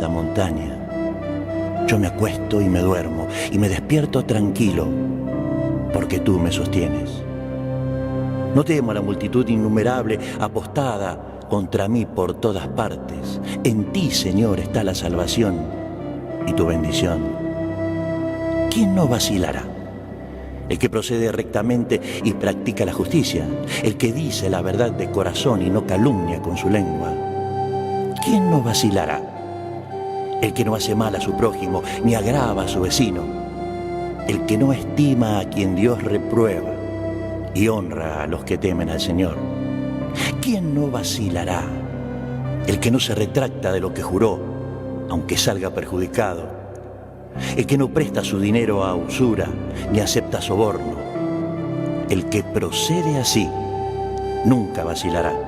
esta montaña. Yo me acuesto y me duermo y me despierto tranquilo, porque tú me sostienes. No temo a la multitud innumerable apostada contra mí por todas partes. En ti, Señor, está la salvación y tu bendición. ¿Quién no vacilará? El que procede rectamente y practica la justicia, el que dice la verdad de corazón y no calumnia con su lengua. ¿Quién no vacilará? El que no hace mal a su prójimo ni agrava a su vecino, el que no estima a quien Dios reprueba y honra a los que temen al Señor. ¿Quién no vacilará? El que no se retracta de lo que juró, aunque salga perjudicado. El que no presta su dinero a usura ni acepta soborno. El que procede así nunca vacilará.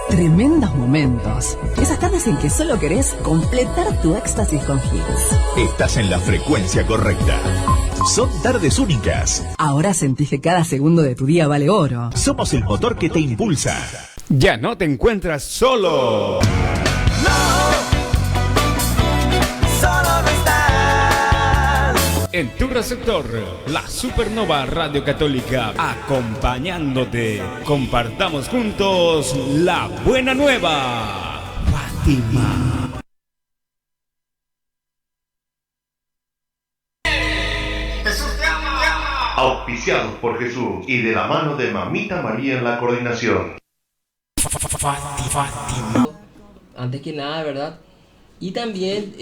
Tremendos momentos. Esas tardes en que solo querés completar tu éxtasis con hits. Estás en la frecuencia correcta. Son tardes únicas. Ahora sentís que cada segundo de tu día vale oro. Somos el motor que te impulsa. Ya no te encuentras solo. En tu receptor, la Supernova Radio Católica, acompañándote. Compartamos juntos la buena nueva. Fátima. Auspiciados por Jesús y de la mano de Mamita María en la coordinación. Fátima. Antes que nada, ¿verdad? Y también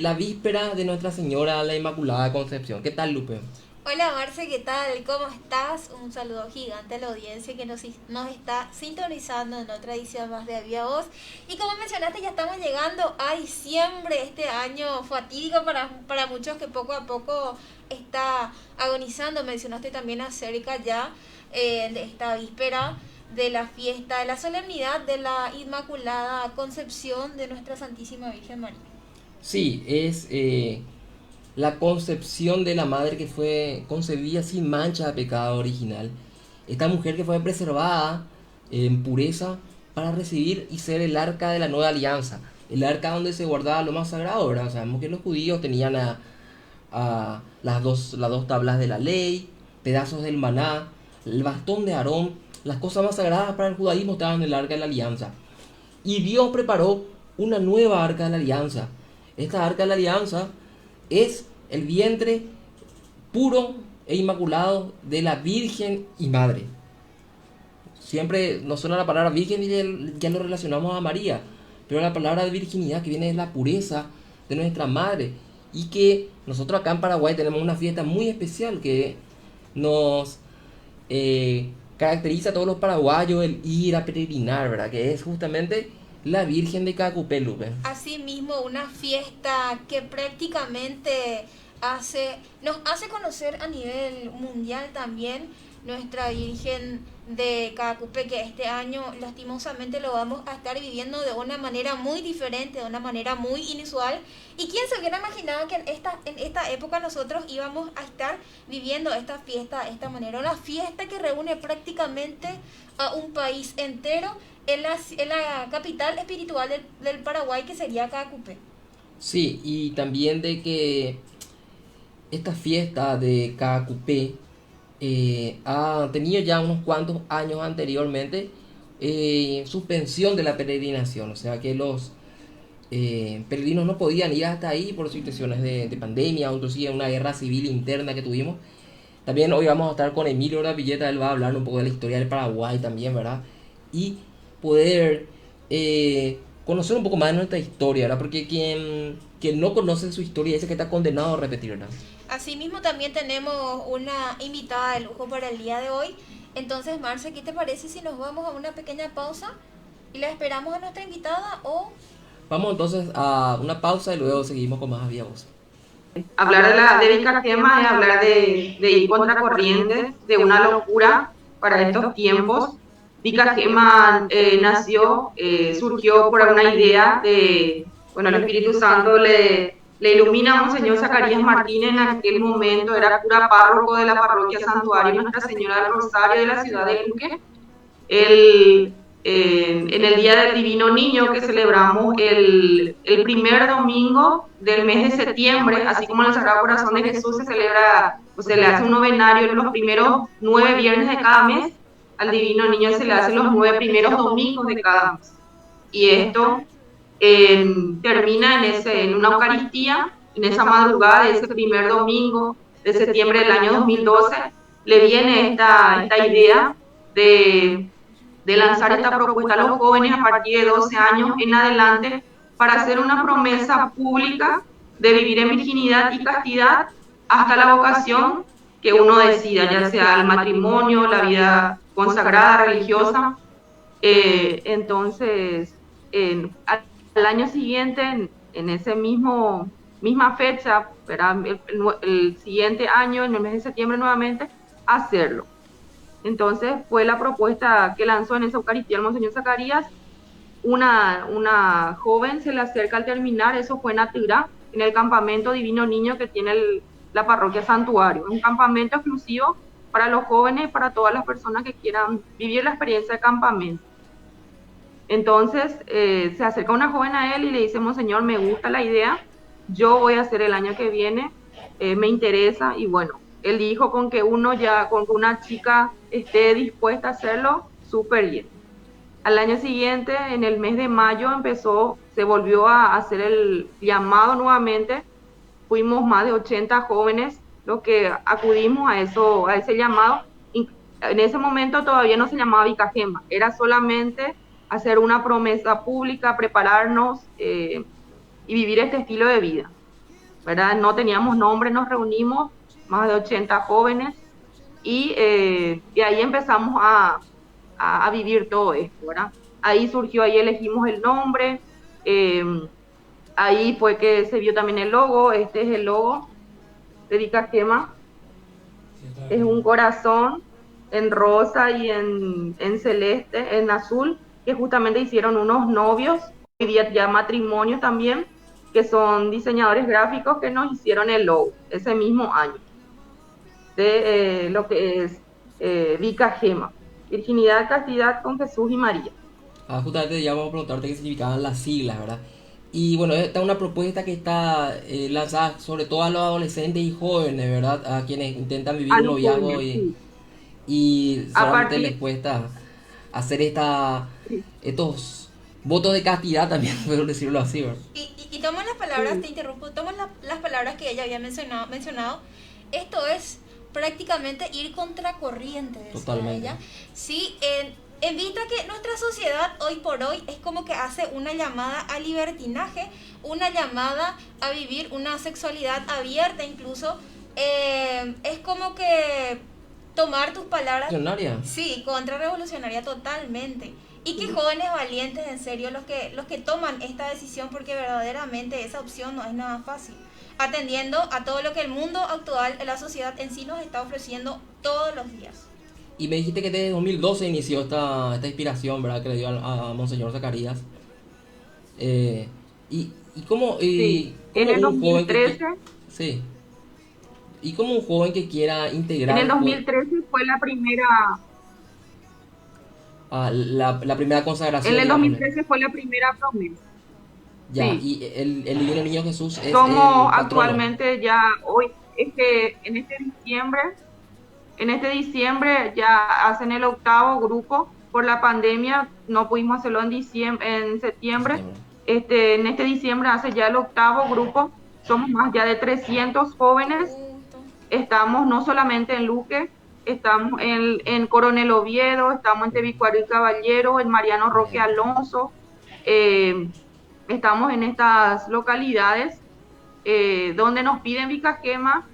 la víspera de Nuestra Señora la Inmaculada Concepción. ¿Qué tal, Lupe? Hola Marce, ¿qué tal? ¿Cómo estás? Un saludo gigante a la audiencia que nos está sintonizando en otra edición más de A Viva Voz. Y como mencionaste, ya estamos llegando a diciembre, este año fatídico para muchos que poco a poco está agonizando. Mencionaste también acerca ya de esta víspera de la fiesta, de la solemnidad de la Inmaculada Concepción de Nuestra Santísima Virgen María. Sí, es la concepción de la madre que fue concebida sin mancha de pecado original. Esta mujer que fue preservada en pureza para recibir y ser el arca de la nueva alianza, el arca donde se guardaba lo más sagrado, ¿verdad? Sabemos que los judíos tenían a las dos tablas de la ley, pedazos del maná, el bastón de Aarón. Las cosas más sagradas para el judaísmo estaban en el arca de la alianza. Y Dios preparó una nueva arca de la alianza. Esta arca de la alianza es el vientre puro e inmaculado de la Virgen y Madre. Siempre nos suena la palabra virgen y ya lo relacionamos a María, pero la palabra de virginidad que viene de la pureza de nuestra Madre. Y que nosotros acá en Paraguay tenemos una fiesta muy especial que nos caracteriza a todos los paraguayos, el ir a peregrinar, ¿verdad? Que es justamente la Virgen de Caacupé, Lupe. Asimismo, una fiesta que prácticamente nos hace conocer a nivel mundial también nuestra Virgen de Caacupé, que este año lastimosamente lo vamos a estar viviendo de una manera muy diferente, de una manera muy inusual. ¿Y quién se hubiera imaginado que en esta época nosotros íbamos a estar viviendo esta fiesta de esta manera? Una fiesta que reúne prácticamente a un país entero en la capital espiritual del Paraguay, que sería Caacupé. Sí, y también de que esta fiesta de Caacupé ha tenido ya unos cuantos años anteriormente suspensión de la peregrinación, o sea que los peregrinos no podían ir hasta ahí por situaciones de pandemia o inclusive una guerra civil interna que tuvimos. También hoy vamos a estar con Emilio Rapilleta, él va a hablar un poco de la historia del Paraguay también, ¿verdad? Y poder conocer un poco más de nuestra historia, ¿verdad? Porque quien no conoce su historia dice que está condenado a repetir, ¿verdad? Asimismo también tenemos una invitada de lujo para el día de hoy. Entonces, Marce, ¿qué te parece si nos vamos a una pequeña pausa y la esperamos a nuestra invitada o... Vamos entonces a una pausa y luego seguimos con más a viva voz. Hablar de Vizcachema es hablar de ir contracorriente, de una locura para estos tiempos. Vizcachema surgió por una idea de, bueno, el Espíritu Santo le ilumina a Monseñor Zacarías Martínez. En aquel momento era cura párroco de la parroquia Santuario Nuestra Señora del Rosario de la ciudad de Luque. En el Día del Divino Niño, que celebramos el primer domingo del mes de septiembre, así como en el Sagrado Corazón de Jesús se celebra, o se le hace un novenario en los primeros 9 viernes de cada mes, al Divino Niño se le hace los 9 primeros domingos de cada mes. Y esto termina en una Eucaristía, en esa madrugada de ese primer domingo de septiembre del año 2012, le viene esta idea de lanzar esta propuesta a los jóvenes a partir de 12 años en adelante para hacer una promesa pública de vivir en virginidad y castidad hasta la vocación que uno decida, ya sea el matrimonio, la vida consagrada, religiosa. Entonces, al año siguiente, en ese misma fecha, el siguiente año, en el mes de septiembre nuevamente, hacerlo. Entonces fue la propuesta que lanzó en esa Eucaristía el Monseñor Zacarías. Una joven se le acerca al terminar, eso fue en Atirá, en el campamento Divino Niño que tiene la parroquia Santuario. Un campamento exclusivo para los jóvenes y para todas las personas que quieran vivir la experiencia de campamento. Entonces se acerca una joven a él y le dice: Monseñor, me gusta la idea, yo voy a hacer el año que viene, me interesa. Y bueno, él dijo con que una chica esté dispuesta a hacerlo, súper bien. Al año siguiente, en el mes de mayo, se volvió a hacer el llamado nuevamente. Fuimos más de 80 jóvenes los que acudimos a ese llamado. En ese momento todavía no se llamaba Vizcachema, era solamente hacer una promesa pública, prepararnos y vivir este estilo de vida, ¿verdad? No teníamos nombre, nos reunimos más de 80 jóvenes y ahí empezamos a vivir todo esto, ¿verdad? Ahí elegimos el nombre, ahí fue que se vio también el logo. Este es el logo de Vizcachema, es un corazón en rosa y en celeste, en azul, que justamente hicieron unos novios, hoy día ya matrimonios también, que son diseñadores gráficos que nos hicieron el logo ese mismo año de lo que es Vizcachema, virginidad, castidad con Jesús y María. Justamente ya vamos a preguntarte qué significaban las siglas, ¿verdad? Y bueno, esta es una propuesta que está lanzada sobre todo a los adolescentes y jóvenes, ¿verdad? A quienes intentan vivir un noviazgo y solamente les cuesta hacer estos votos de castidad también, puedo decirlo así, ¿verdad? Y tomo las palabras, te interrumpo, tomo las palabras que ella había mencionado. Esto es prácticamente ir contracorriente, decía Totalmente. ella. Sí, evita que nuestra sociedad hoy por hoy es como que hace una llamada al libertinaje, una llamada a vivir una sexualidad abierta incluso. Es como que tomar tus palabras... ¿Revolucionaria? Sí, contrarrevolucionaria totalmente. Y que jóvenes valientes, en serio, los que toman esta decisión, porque verdaderamente esa opción no es nada fácil, atendiendo a todo lo que el mundo actual, la sociedad en sí nos está ofreciendo todos los días. Y me dijiste que desde 2012 inició esta inspiración, ¿verdad? Que le dio a Monseñor Zacarías. ¿Y cómo, sí, cómo en el un 2013... joven sí. ¿Y cómo un joven que quiera integrar... En el 2013 fue la primera... la primera consagración. En el 2013 fue la primera promesa. Ya, sí. Y el Divino Niño Jesús es como el actualmente ya hoy, es que en este diciembre ya hacen el 8º grupo. Por la pandemia no pudimos hacerlo en septiembre. En este diciembre hace ya el 8º grupo. Somos más ya de 300 jóvenes. Estamos no solamente en Luque, estamos en Coronel Oviedo, estamos en Tebicuaro y Caballero, en Mariano Roque Alonso. Estamos en estas localidades donde nos piden Vizcachema.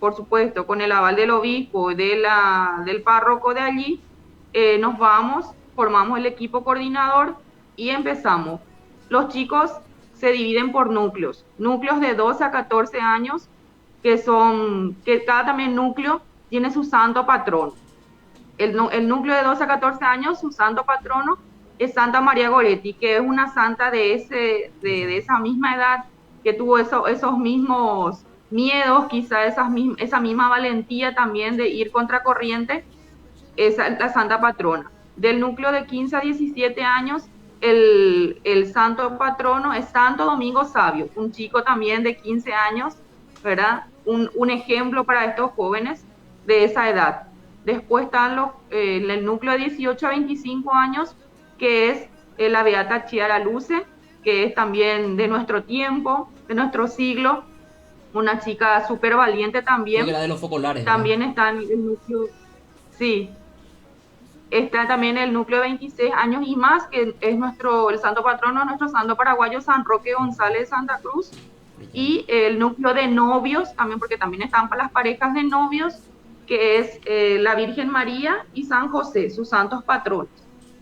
por supuesto, con el aval del obispo y del párroco de allí, nos vamos, formamos el equipo coordinador y empezamos. Los chicos se dividen por núcleos de 12 a 14 años, que cada también núcleo tiene su santo patrono. El núcleo de 12 a 14 años, su santo patrono es Santa María Goretti, que es una santa de esa misma edad, que tuvo esos mismos miedos, quizá esa misma valentía también de ir contracorriente, es la santa patrona. Del núcleo de 15 a 17 años, el santo patrono es Santo Domingo Sabio, un chico también de 15 años, ¿verdad? Un ejemplo para estos jóvenes de esa edad. Después están el núcleo de 18 a 25 años, que es la Beata Chiara Luce, que es también de nuestro tiempo, de nuestro siglo, una chica súper valiente también. Creo que la de los focolares. También está en el núcleo, sí, está también el núcleo de 26 años y más, que es el santo patrono, nuestro santo paraguayo San Roque González de Santa Cruz. Y el núcleo de novios, también porque también están para las parejas de novios, que es la Virgen María y San José, sus santos patronos.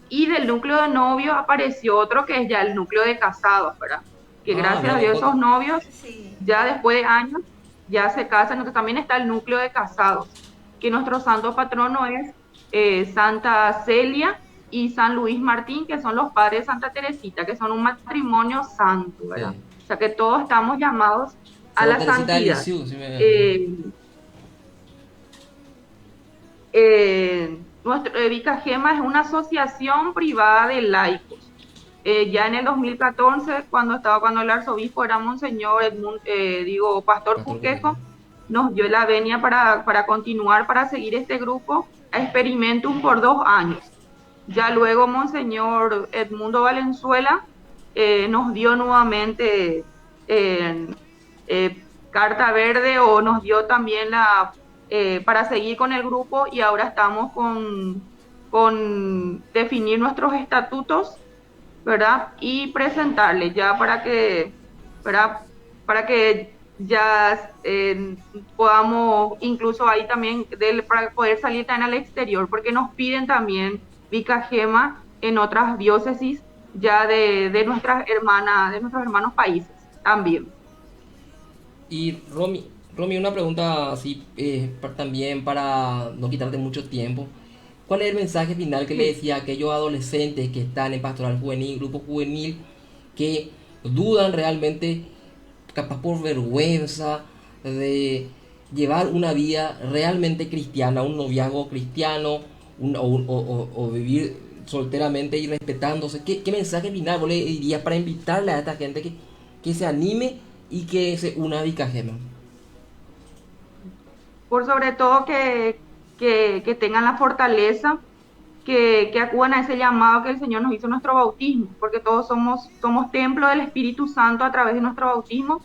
Y del núcleo de novios apareció otro que es ya el núcleo de casados, ¿verdad? Que gracias a Dios esos novios, ya después de años, ya se casan. Entonces también está el núcleo de casados, que nuestro santo patrono es Santa Celia y San Luis Martín, que son los padres de Santa Teresita, que son un matrimonio santo, ¿verdad? Sí. O sea que todos estamos llamados a la santidad. Nuestro Vicagema es una asociación privada de laicos. Ya en el 2014, cuando el arzobispo era Monseñor Pastor Puquejo, nos dio la venia para continuar, para seguir este grupo a Experimentum por 2 años. Ya luego Monseñor Edmundo Valenzuela nos dio nuevamente carta verde, o nos dio también para seguir con el grupo, y ahora estamos con definir nuestros estatutos, ¿verdad? Y presentarles ya para que ya podamos, incluso ahí también, para poder salir también al exterior, porque nos piden también Vicagema en otras diócesis ya de nuestros hermanos países también. Y Romy, una pregunta así también para no quitarte mucho tiempo. ¿Cuál es el mensaje final que le decía a aquellos adolescentes que están en pastoral juvenil, grupo juvenil, que dudan realmente, capaz por vergüenza, de llevar una vida realmente cristiana, un noviazgo cristiano, o vivir solteramente y respetándose? ¿Qué mensaje final vos le dirías para invitarle a esta gente que se anime y que se una a Vicagema? Por sobre todo que tengan la fortaleza, que acudan a ese llamado que el Señor nos hizo en nuestro bautismo, porque todos somos templo del Espíritu Santo a través de nuestro bautismo.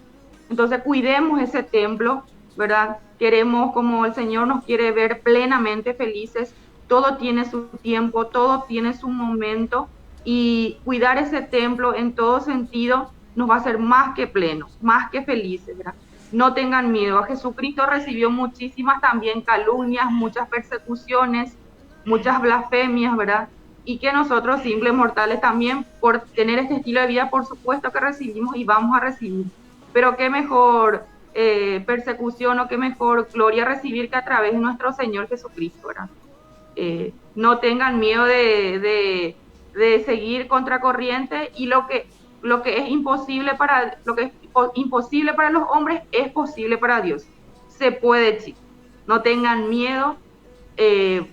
Entonces cuidemos ese templo, ¿verdad? Queremos, como el Señor nos quiere ver plenamente felices, todo tiene su tiempo, todo tiene su momento, y cuidar ese templo en todo sentido nos va a hacer más que plenos, más que felices, ¿verdad? No tengan miedo. A Jesucristo recibió muchísimas también calumnias, muchas persecuciones, muchas blasfemias, ¿verdad? Y que nosotros, simples mortales, también por tener este estilo de vida, por supuesto que recibimos y vamos a recibir. Pero qué mejor persecución o qué mejor gloria recibir que a través de nuestro Señor Jesucristo, ¿verdad? No tengan miedo de seguir contracorriente, y lo que es imposible para los hombres es posible para Dios. Se puede, chicos. No tengan miedo.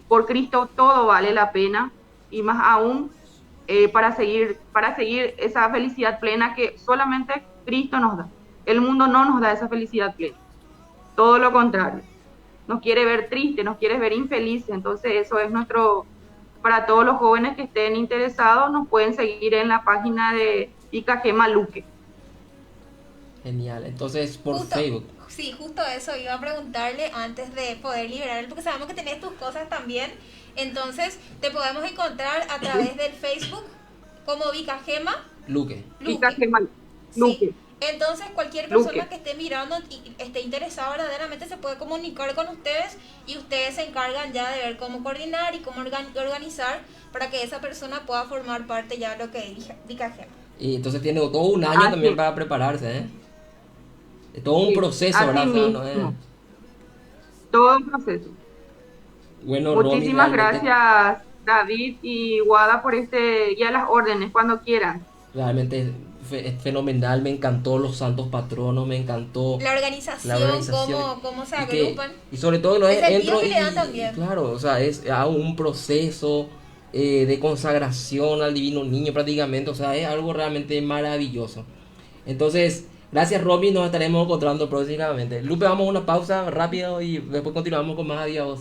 Por Cristo todo vale la pena, y más aún para seguir esa felicidad plena que solamente Cristo nos da. El mundo no nos da esa felicidad plena. Todo lo contrario. Nos quiere ver tristes, nos quiere ver infelices. Entonces eso es para todos los jóvenes que estén interesados, nos pueden seguir en la página de Vicagema Luque. Genial. Entonces por Facebook. Sí, justo eso iba a preguntarle antes de poder liberarlo, porque sabemos que tenés tus cosas también. Entonces te podemos encontrar a través del Facebook como Vicagema Luque. Vicagema Luque. Sí. Entonces cualquier Luque. persona que esté mirando y esté interesada verdaderamente se puede comunicar con ustedes y ustedes se encargan ya de ver cómo coordinar y cómo organizar para que esa persona pueda formar parte ya de lo que diga Gema. Y entonces tiene todo un año Así también es. para prepararse, ¿eh? Es todo un Sí, proceso, así ¿verdad? O sea, no mismo. es- Todo el proceso. Bueno, Romy, Muchísimas realmente, gracias, David y Guada, por este guía a las órdenes, cuando quieran. realmente es fenomenal, me encantó los santos patronos, me encantó La organización, la organización. cómo se Y que- agrupan. y sobre todo no es El sentido entro que le dan también. claro, o sea, es un proceso de consagración al divino niño prácticamente, o sea, es algo realmente maravilloso. Entonces, gracias Romy, nos estaremos encontrando próximamente. Lupe, vamos a una pausa rápido y después continuamos con más adiós.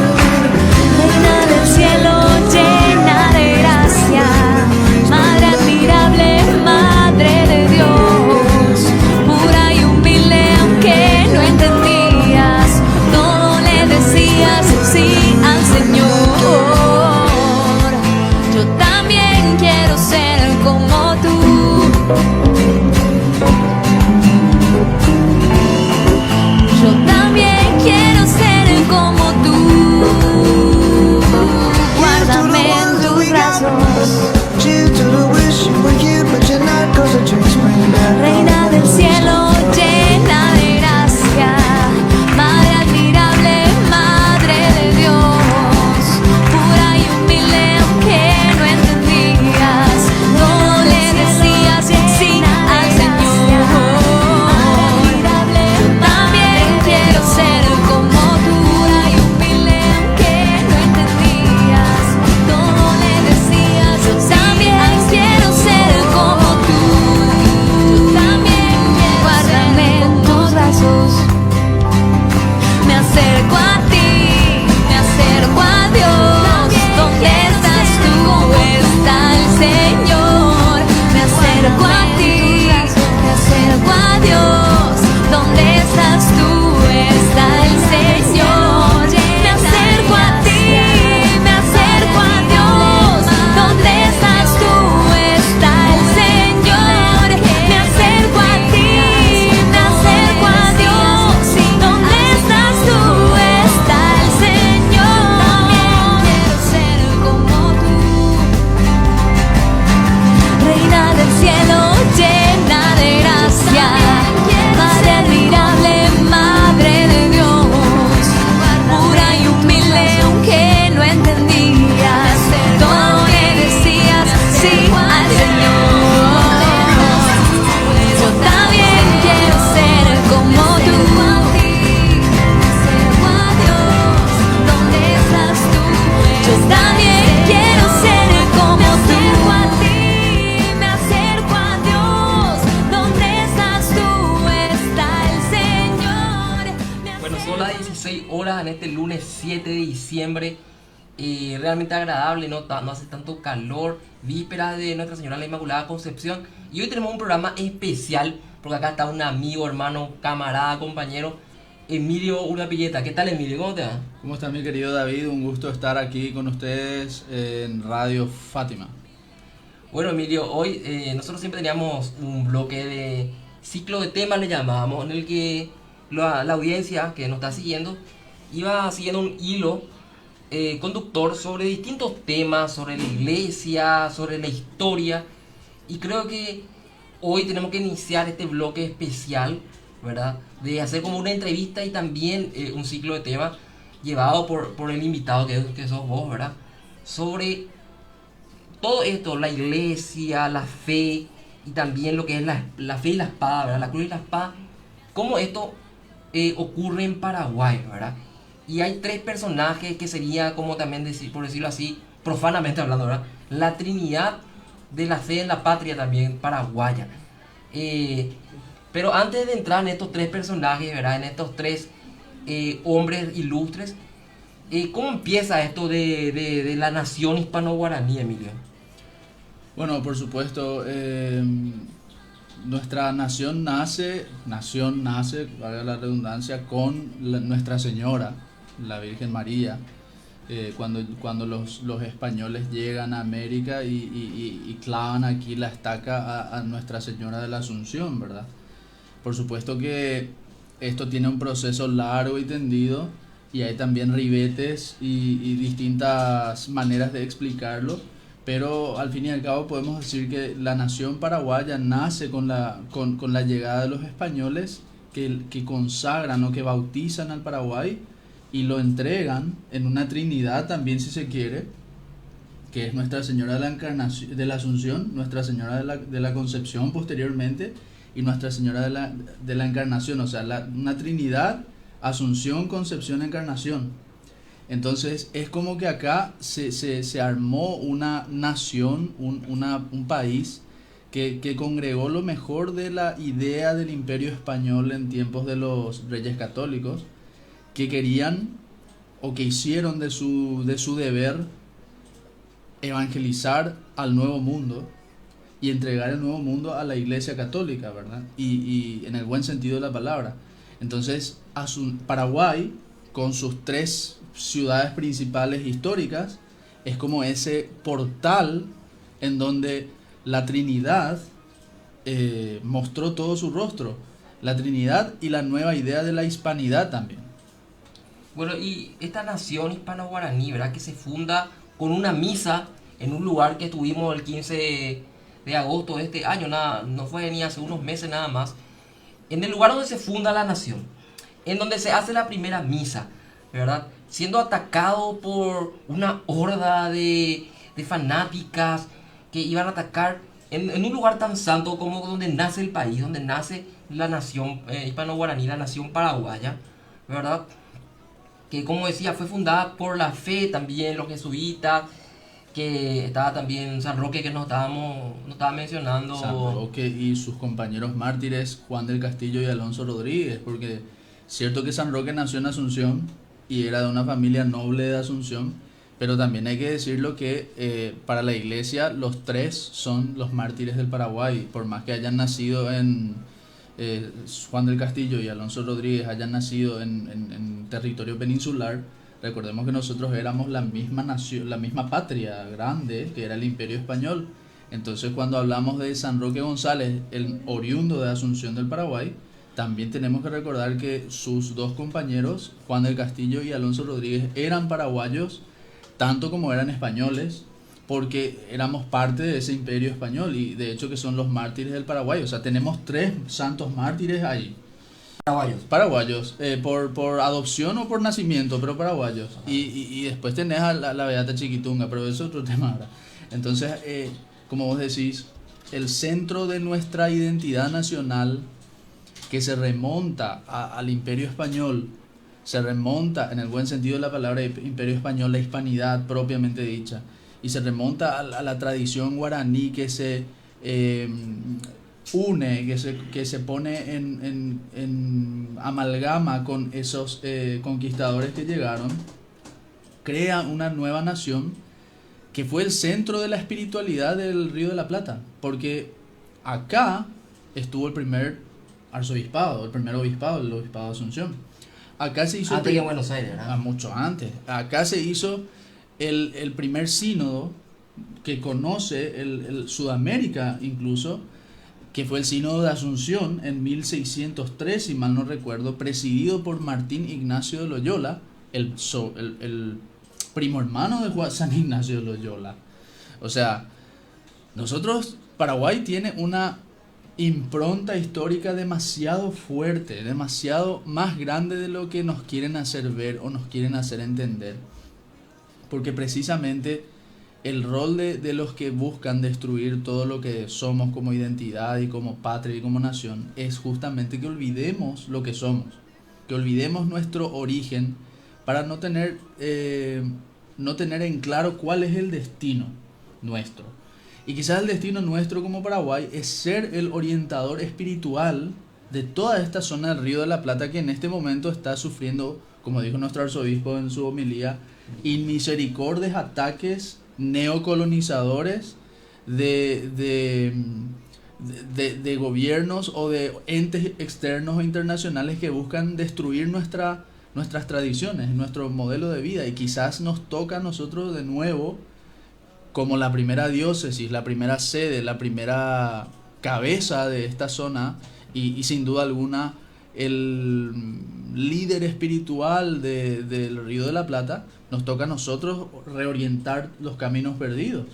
Reina del cielo, llena de gracia, madre admirable, madre de Dios, pura y humilde aunque no entendías, todo le decías sí al Señor. Yo también quiero ser como tú. Yo también quiero ser como tú. Guárdame en tus brazos. Reina del cielo, llena de gracia, madre admirable, madre de Dios, pura y humilde aunque no entendías, todo le decías sí al Señor. Yo también quiero ser como tú, pura y humilde aunque no entendías, todo le decías. Yo también quiero ser como tú. Yo también quiero guárdame en tus brazos. Me acerco a ti, me acerco a Dios. ¿Dónde estás tú? Está el Señor. Me acerco a ti, me acerco a Dios. ¿Dónde estás tú? Está el Señor. Me acerco a ti, me acerco a Dios. ¿Dónde estás tú? Está el Señor. Me acerco a ti, me acerco a Dios. ¿Dónde estás tú? Está el Señor. También quiero ser como tú. Reina del cielo, llena de gracia, madre admirable, madre de Dios, pura y humilde aunque no entendías, todo le decías sí al Señor. Yo también quiero ser como tú. Me acerco a Dios, ¿dónde estás tú? Yo también quiero ser como tú. Me acerco a Dios, ¿dónde estás tú? Está el Señor. Bueno, son las 16 horas en este lunes 7 de diciembre. Realmente agradable, no hace tanto calor. Víspera de Nuestra Señora la Inmaculada Concepción. Y hoy tenemos un programa especial, porque acá está un amigo, hermano, camarada, compañero, Emilio Urdapilleta. ¿Qué tal, Emilio? ¿Cómo te va? ¿Cómo está mi querido David? Un gusto estar aquí con ustedes en Radio Fátima. Bueno, Emilio, hoy nosotros siempre teníamos un bloque de ciclo de temas, le llamábamos, en el que la audiencia que nos está siguiendo iba siguiendo un hilo conductor sobre distintos temas, sobre la iglesia, sobre la historia. Y creo que hoy tenemos que iniciar este bloque especial, ¿verdad? De hacer como una entrevista y también un ciclo de temas llevado por el invitado que sos vos, ¿verdad? Sobre todo esto, la iglesia, la fe y también lo que es la fe y la espada, ¿verdad? La cruz y la espada. Cómo esto ocurre en Paraguay, ¿verdad? Y hay tres personajes que sería como también, por decirlo así, profanamente hablando, ¿verdad? La Trinidad de la fe en la patria también paraguaya. Pero antes de entrar en estos tres personajes, ¿verdad? En estos tres hombres ilustres, ¿cómo empieza esto de la nación hispano-guaraní, Emilio? Bueno, por supuesto, nuestra nación nace, valga la redundancia, con Nuestra Señora, la Virgen María, cuando los españoles llegan a América y clavan aquí la estaca a Nuestra Señora de la Asunción, ¿verdad? Por supuesto que esto tiene un proceso largo y tendido, y hay también ribetes y distintas maneras de explicarlo, pero al fin y al cabo podemos decir que la nación paraguaya nace con la llegada de los españoles que consagran o que bautizan al Paraguay y lo entregan en una Trinidad también, si se quiere, que es Nuestra Señora de la Encarnación, de la Asunción, Nuestra Señora de la Concepción posteriormente, y Nuestra Señora de la Encarnación, o sea, una Trinidad, Asunción, Concepción, Encarnación. Entonces es como que acá se armó una nación, un país que congregó lo mejor de la idea del Imperio Español en tiempos de los Reyes Católicos, que querían o que hicieron de su deber evangelizar al Nuevo Mundo y entregar el Nuevo Mundo a la Iglesia Católica, ¿verdad? Y en el buen sentido de la palabra. Entonces, Paraguay, con sus 3 ciudades principales históricas, es como ese portal en donde la Trinidad mostró todo su rostro. La Trinidad y la nueva idea de la hispanidad también. Bueno, y esta nación hispano-guaraní, ¿verdad? Que se funda con una misa en un lugar que estuvimos el 15 de agosto de este año, no fue ni hace unos meses nada más, en el lugar donde se funda la nación, en donde se hace la primera misa, ¿verdad? Siendo atacado por una horda de fanáticas que iban a atacar en un lugar tan santo como donde nace el país, donde nace la nación hispano-guaraní, la nación paraguaya, ¿verdad? Que, como decía, fue fundada por la fe también, los jesuitas, que estaba también San Roque, que nos estaba mencionando. San Roque y sus compañeros mártires Juan del Castillo y Alonso Rodríguez, porque cierto que San Roque nació en Asunción y era de una familia noble de Asunción, pero también hay que decirlo que para la iglesia los 3 son los mártires del Paraguay, por más que hayan nacido Juan del Castillo y Alonso Rodríguez hayan nacido en territorio peninsular. Recordemos que nosotros éramos la misma nación, la misma patria grande que era el Imperio Español. Entonces, cuando hablamos de San Roque González, el oriundo de Asunción del Paraguay, también tenemos que recordar que sus 2 compañeros, Juan del Castillo y Alonso Rodríguez, eran paraguayos tanto como eran españoles, porque éramos parte de ese Imperio Español, y de hecho que son los mártires del Paraguay. O sea, tenemos 3 santos mártires ahí. Paraguayos, por adopción o por nacimiento, pero paraguayos. Y después tenés a la Beata Chiquitunga, pero eso es otro tema ahora. Entonces, como vos decís, el centro de nuestra identidad nacional, que se remonta al Imperio Español, se remonta en el buen sentido de la palabra Imperio Español, la hispanidad propiamente dicha, y se remonta a la tradición guaraní que se une, que se pone en amalgama con esos conquistadores que llegaron, crea una nueva nación que fue el centro de la espiritualidad del Río de la Plata, porque acá estuvo el primer arzobispado, el primer obispado, el obispado de Asunción. Acá se hizo antes de Buenos Aires, ¿verdad? Mucho antes. Acá se hizo el primer sínodo que conoce el Sudamérica incluso, que fue el sínodo de Asunción en 1603, si mal no recuerdo, presidido por Martín Ignacio de Loyola, el primo hermano de San Ignacio de Loyola. O sea, nosotros, Paraguay tiene una impronta histórica demasiado fuerte, demasiado más grande de lo que nos quieren hacer ver o nos quieren hacer entender, porque precisamente el rol de los que buscan destruir todo lo que somos como identidad y como patria y como nación es justamente que olvidemos lo que somos, que olvidemos nuestro origen para no tener en claro cuál es el destino nuestro. Y quizás el destino nuestro como Paraguay es ser el orientador espiritual de toda esta zona del Río de la Plata, que en este momento está sufriendo, como dijo nuestro arzobispo en su homilía, inmisericordios ataques neocolonizadores de de gobiernos o de entes externos o internacionales que buscan destruir nuestras tradiciones, nuestro modelo de vida, y quizás nos toca a nosotros de nuevo como la primera diócesis, la primera sede, la primera cabeza de esta zona y sin duda alguna el líder espiritual del Río de la Plata. Nos toca a nosotros reorientar los caminos perdidos.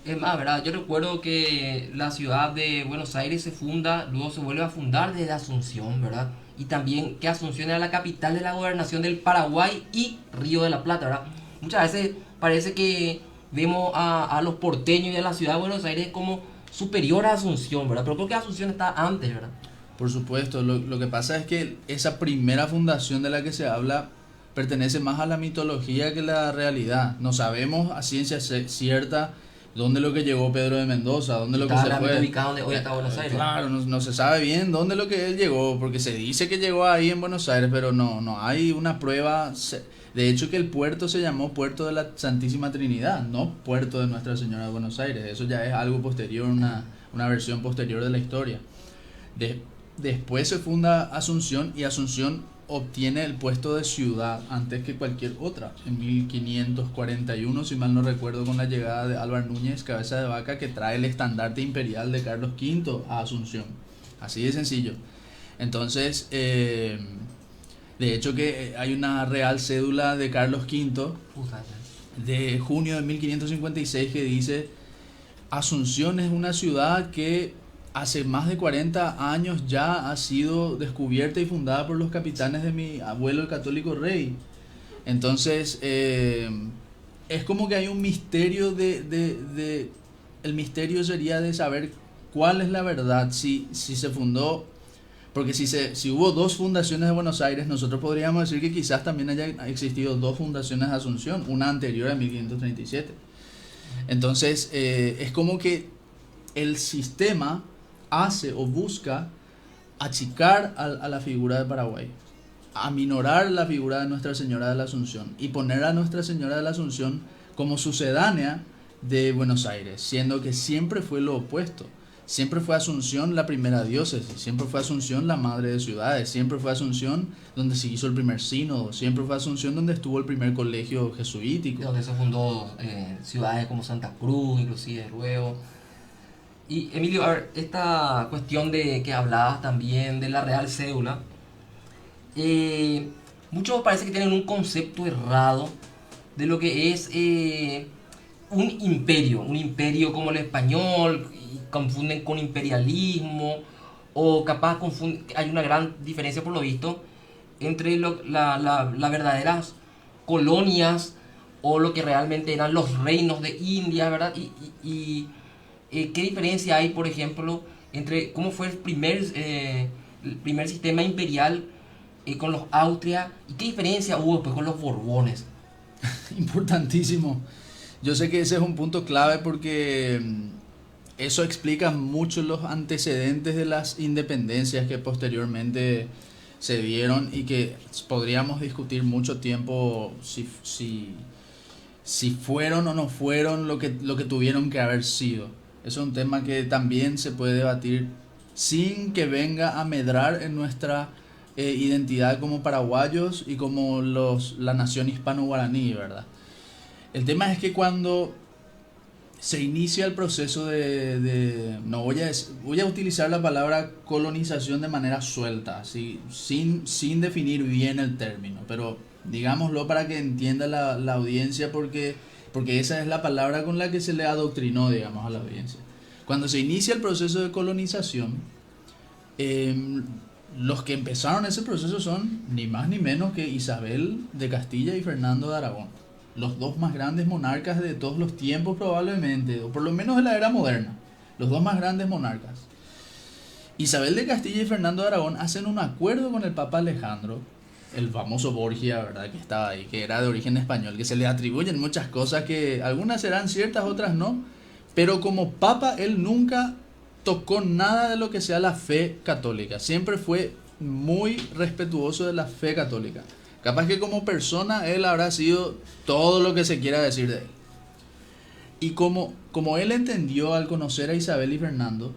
Es más, ¿verdad? Yo recuerdo que la ciudad de Buenos Aires se funda, luego se vuelve a fundar desde Asunción, ¿verdad? Y también que Asunción era la capital de la gobernación del Paraguay y Río de la Plata, ¿verdad? Muchas veces parece que vemos a los porteños y a la ciudad de Buenos Aires como superior a Asunción, ¿verdad? Pero creo que Asunción está antes, ¿verdad? Por supuesto, lo que pasa es que esa primera fundación de la que se habla pertenece más a la mitología que a la realidad. No sabemos a ciencia cierta dónde lo que llegó Pedro de Mendoza, dónde lo que se fue. Ubicado donde hoy está Buenos Aires. Claro, no se sabe bien dónde lo que él llegó, porque se dice que llegó ahí en Buenos Aires, pero no hay una prueba. De hecho, que el puerto se llamó Puerto de la Santísima Trinidad, no Puerto de Nuestra Señora de Buenos Aires. Eso ya es algo posterior, una versión posterior de la historia. Después se funda Asunción, y Asunción obtiene el puesto de ciudad antes que cualquier otra, en 1541, si mal no recuerdo, con la llegada de Álvar Núñez, cabeza de vaca, que trae el estandarte imperial de Carlos V a Asunción. Así de sencillo. Entonces, de hecho que hay una real cédula de Carlos V de junio de 1556 que dice: Asunción es una ciudad que hace más de 40 años ya ha sido descubierta y fundada por los capitanes de mi abuelo el católico rey. Entonces, es como que hay un misterio el misterio sería de saber cuál es la verdad, si se fundó, porque si hubo dos fundaciones de Buenos Aires, nosotros podríamos decir que quizás también haya existido dos fundaciones de Asunción, una anterior a 1537. Entonces, es como que el sistema hace o busca achicar a la figura de Paraguay, aminorar la figura de Nuestra Señora de la Asunción y poner a Nuestra Señora de la Asunción como sucedánea de Buenos Aires, siendo que siempre fue lo opuesto. Siempre fue Asunción la primera diócesis, siempre fue Asunción la madre de ciudades, siempre fue Asunción donde se hizo el primer sínodo, siempre fue Asunción donde estuvo el primer colegio jesuítico. Donde se fundó ciudades como Santa Cruz, inclusive luego. Y Emilio, a ver, esta cuestión de que hablabas también de la Real Cédula, muchos parece que tienen un concepto errado de lo que es un imperio como el español, y confunden con imperialismo, o capaz hay una gran diferencia por lo visto entre las verdaderas colonias o lo que realmente eran los reinos de India, ¿verdad? ¿Qué diferencia hay, por ejemplo, entre cómo fue el primer sistema imperial con los Austria, y qué diferencia hubo después con los Borbones? Importantísimo. Yo sé que ese es un punto clave porque eso explica mucho los antecedentes de las independencias que posteriormente se dieron y que podríamos discutir mucho tiempo si fueron o no fueron lo que tuvieron que haber sido. Es un tema que también se puede debatir sin que venga a medrar en nuestra identidad como paraguayos y como la nación hispano-guaraní, ¿verdad? El tema es que cuando se inicia el proceso no voy a utilizar la palabra colonización de manera suelta, ¿sí? sin definir bien el término, pero digámoslo para que entienda la audiencia, porque esa es la palabra con la que se le adoctrinó, digamos, a la audiencia. Cuando se inicia el proceso de colonización, los que empezaron ese proceso son ni más ni menos que Isabel de Castilla y Fernando de Aragón, los dos más grandes monarcas de todos los tiempos probablemente, o por lo menos de la era moderna, los dos más grandes monarcas. Isabel de Castilla y Fernando de Aragón hacen un acuerdo con el Papa Alejandro, el famoso Borgia, ¿verdad?, que estaba ahí, que era de origen español, que se le atribuyen muchas cosas que algunas serán ciertas, otras no, pero como papa él nunca tocó nada de lo que sea la fe católica, siempre fue muy respetuoso de la fe católica. Capaz que como persona él habrá sido todo lo que se quiera decir de él. Y como él entendió al conocer a Isabel y Fernando,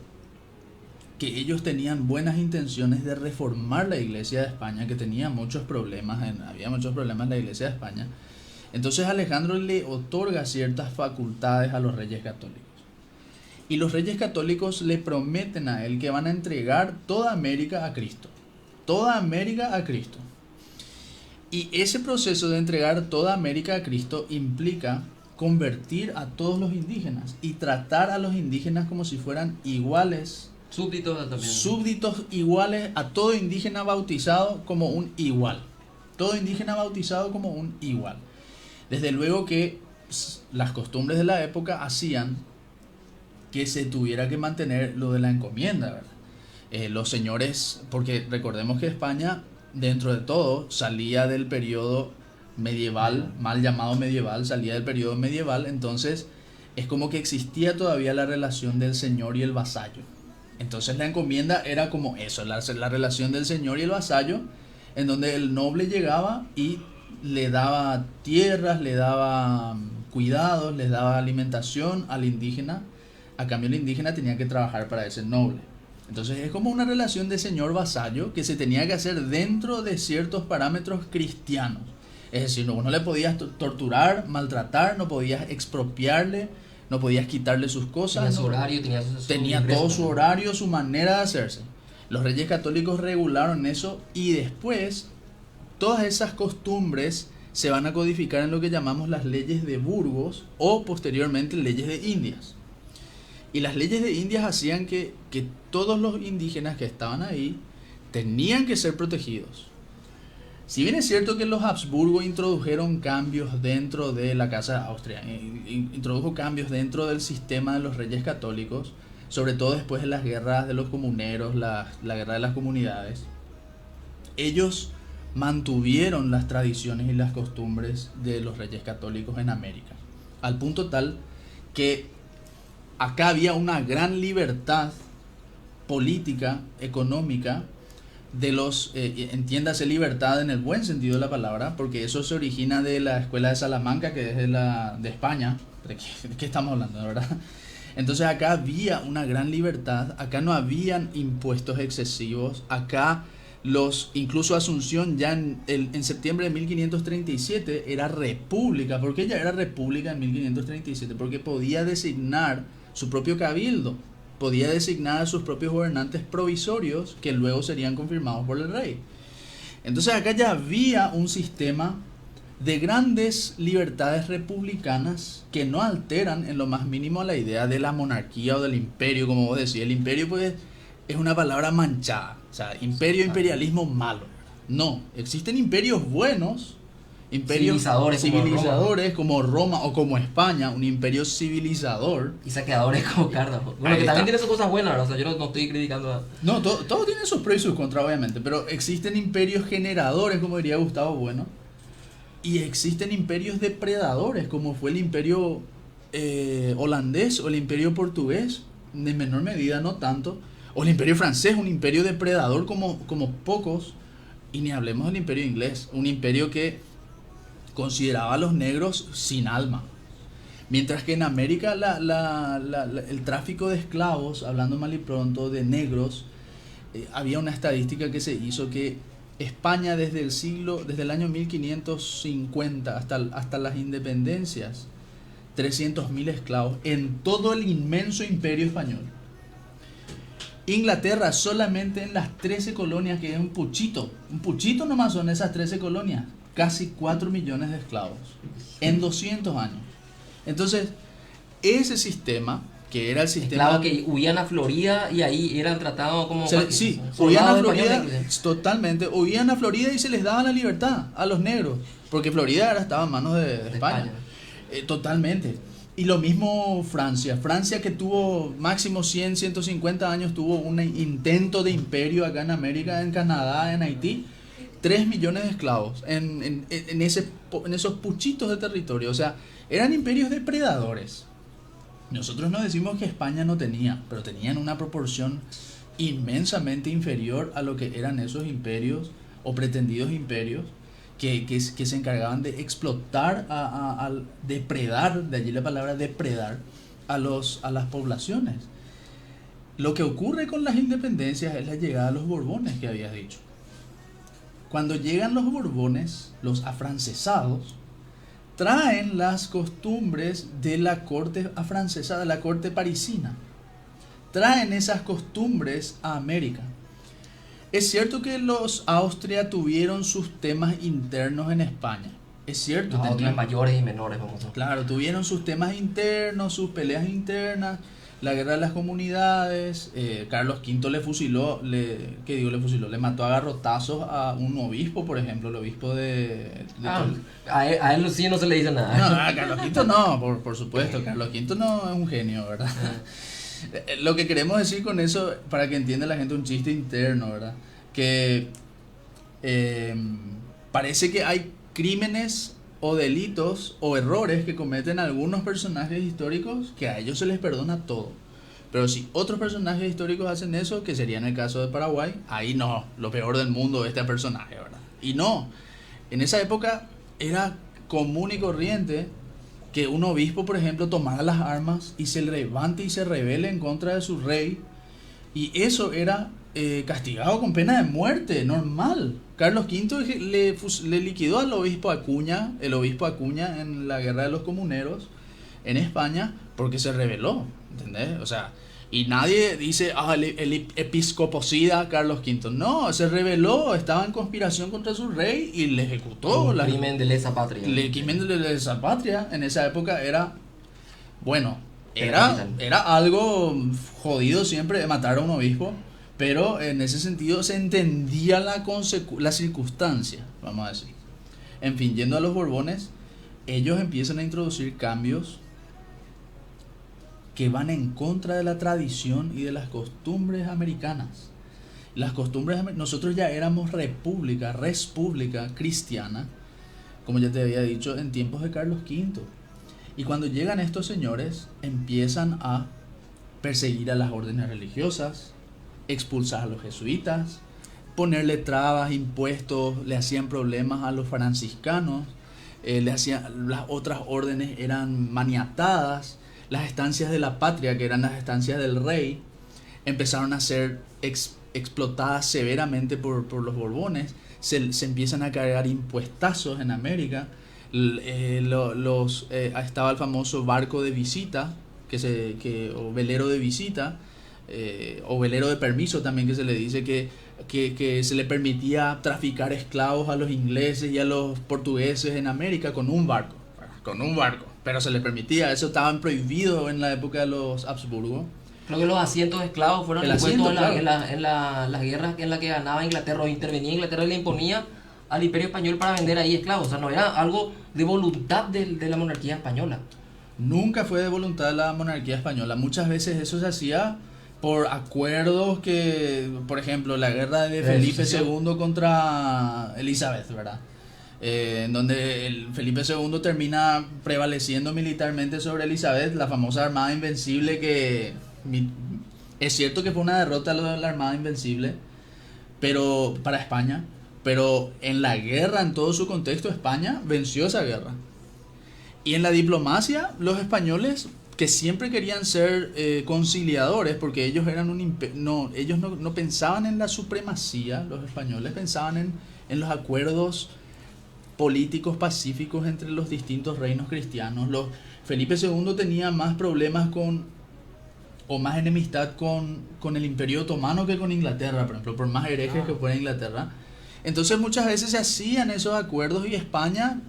que ellos tenían buenas intenciones de reformar la Iglesia de España, que tenía muchos problemas, había muchos problemas en la Iglesia de España. Entonces Alejandro le otorga ciertas facultades a los reyes católicos. Y los reyes católicos le prometen a él que van a entregar toda América a Cristo. Toda América a Cristo. Y ese proceso de entregar toda América a Cristo implica convertir a todos los indígenas y tratar a los indígenas como si fueran iguales. Súbditos también. Súbditos iguales a todo indígena bautizado como un igual. Todo indígena bautizado como un igual. Desde luego que las costumbres de la época hacían que se tuviera que mantener lo de la encomienda, ¿verdad? Los señores, porque recordemos que España, dentro de todo, salía del periodo medieval, mal llamado medieval, salía del periodo medieval, entonces es como que existía todavía la relación del señor y el vasallo. Entonces la encomienda era como eso, la relación del señor y el vasallo, en donde el noble llegaba y le daba tierras, le daba cuidados, le daba alimentación al indígena. A cambio el indígena tenía que trabajar para ese noble. Entonces es como una relación de señor-vasallo que se tenía que hacer dentro de ciertos parámetros cristianos. Es decir, no le podías torturar, maltratar, no podías expropiarle, no podías quitarle sus cosas. Tenía su horario, tenía todo su horario, su manera de hacerse. Los reyes católicos regularon eso y después todas esas costumbres se van a codificar en lo que llamamos las leyes de Burgos o posteriormente leyes de Indias. Y las leyes de Indias hacían que todos los indígenas que estaban ahí tenían que ser protegidos. Si bien es cierto que los Habsburgo introdujeron cambios dentro de la Casa de Austria, introdujo cambios dentro del sistema de los reyes católicos, sobre todo después de las guerras de los comuneros, la guerra de las comunidades, ellos mantuvieron las tradiciones y las costumbres de los reyes católicos en América, al punto tal que acá había una gran libertad política, económica, de los, entiéndase libertad en el buen sentido de la palabra, porque eso se origina de la escuela de Salamanca, que es de España. ¿De qué estamos hablando, de verdad? Entonces acá había una gran libertad, acá no habían impuestos excesivos, acá incluso Asunción ya en septiembre de 1537 era república. ¿Por qué ella era república en 1537? Porque podía designar su propio cabildo, podía designar a sus propios gobernantes provisorios que luego serían confirmados por el rey. Entonces acá ya había un sistema de grandes libertades republicanas que no alteran en lo más mínimo la idea de la monarquía o del imperio, como vos decís. El imperio pues es una palabra manchada, o sea, imperio, imperialismo malo. No, existen imperios buenos, imperios civilizadores como Roma o como España, un imperio civilizador. Y saqueadores como Cartago. Bueno, que también tiene sus cosas buenas, ¿verdad? O sea, yo no estoy criticando. No, todo tiene sus pros y sus contras, obviamente, pero existen imperios generadores, como diría Gustavo Bueno, y existen imperios depredadores, como fue el imperio holandés o el imperio portugués, en menor medida, no tanto, o el imperio francés, un imperio depredador como pocos, y ni hablemos del imperio inglés, un imperio que consideraba a los negros sin alma. Mientras que en América el tráfico de esclavos, hablando mal y pronto, de negros, había una estadística que se hizo que España desde el año 1550 hasta las independencias, 300.000 esclavos en todo el inmenso imperio español. Inglaterra solamente en las 13 colonias, que es un puchito nomás son esas 13 colonias, casi 4 millones de esclavos en 200 años. Entonces, ese sistema, que era el sistema... Esclavos que huían a Florida y ahí eran tratados como... Sí, huían a Florida, totalmente, huían a Florida y se les daba la libertad a los negros, porque Florida estaba en manos de España. Totalmente. Y lo mismo Francia, que tuvo máximo 100, 150 años, tuvo un intento de imperio acá en América, en Canadá, en Haití, 3 millones de esclavos en esos puchitos de territorio. O sea, eran imperios depredadores. Nosotros no decimos que España no tenía, pero tenían una proporción inmensamente inferior a lo que eran esos imperios o pretendidos imperios que se encargaban de explotar, a depredar, de allí la palabra depredar, a las poblaciones. lo que ocurre con las independencias es la llegada de los Borbones que habías dicho. Cuando llegan los Borbones, los afrancesados, traen las costumbres de la corte afrancesada, de la corte parisina. Traen esas costumbres a América. Es cierto que los Austria tuvieron sus temas internos en España. Es cierto. Los Austrias mayores y menores, vamos a ver. Claro, tuvieron sus temas internos, sus peleas internas, la guerra de las comunidades. Carlos V le fusiló, le mató a garrotazos a un obispo, por ejemplo, el obispo de a él sí no se le dice nada. No, a Carlos V no, por supuesto, Carlos V no es un genio, ¿verdad? Lo que queremos decir con eso, para que entienda la gente, un chiste interno, ¿verdad? Que parece que hay crímenes o delitos o errores que cometen algunos personajes históricos que a ellos se les perdona todo. Pero si otros personajes históricos hacen eso, que sería en el caso de Paraguay, ahí no, lo peor del mundo es este personaje, ¿verdad? Y no, en esa época era común y corriente que un obispo, por ejemplo, tomara las armas y se levante y se rebele en contra de su rey, y eso era castigado con pena de muerte, normal. Carlos V le liquidó al obispo Acuña, el obispo Acuña, en la guerra de los comuneros en España, porque se rebeló, ¿entendés? O sea, y nadie dice, el episcopocida Carlos V. No, se rebeló, estaba en conspiración contra su rey y le ejecutó. El crimen de lesa patria. El crimen de lesa patria en esa época era, bueno, era algo jodido siempre de matar a un obispo, pero en ese sentido se entendía la circunstancia, vamos a decir. En fin, yendo a los Borbones, ellos empiezan a introducir cambios que van en contra de la tradición y de las costumbres americanas. Nosotros ya éramos república cristiana, como ya te había dicho, en tiempos de Carlos V. Y cuando llegan estos señores, empiezan a perseguir a las órdenes religiosas, expulsar a los jesuitas, ponerle trabas, impuestos, le hacían problemas a los franciscanos, las otras órdenes eran maniatadas. Las estancias de la patria, que eran las estancias del rey, empezaron a ser explotadas severamente por los Borbones. Se empiezan a cargar impuestazos en América. Estaba el famoso barco de visita, o velero de visita, o velero de permiso también, que se le dice, que se le permitía traficar esclavos a los ingleses y a los portugueses en América con un barco, pero se les permitía. Eso estaba prohibido en la época de los Habsburgo. Creo que los asientos de esclavos fueron impuestos en las guerras en las que ganaba Inglaterra, o intervenía Inglaterra y le imponía al Imperio Español para vender ahí esclavos. O sea, no era algo de voluntad de la monarquía española. Nunca fue de voluntad de la monarquía española. Muchas veces eso se hacía por acuerdos que, por ejemplo, la guerra de Felipe II contra Elizabeth, ¿verdad? En donde Felipe II termina prevaleciendo militarmente sobre Elizabeth, la famosa Armada Invencible, que es cierto que fue una derrota de la Armada Invencible, pero para España, pero en la guerra, en todo su contexto, España venció esa guerra. Y en la diplomacia, los españoles, que siempre querían ser conciliadores, porque ellos eran ellos no pensaban en la supremacía, los españoles pensaban en los acuerdos políticos pacíficos entre los distintos reinos cristianos. Felipe II tenía más problemas o más enemistad con el Imperio Otomano que con Inglaterra, por ejemplo, por más herejes que fuera Inglaterra. Entonces muchas veces se hacían esos acuerdos y España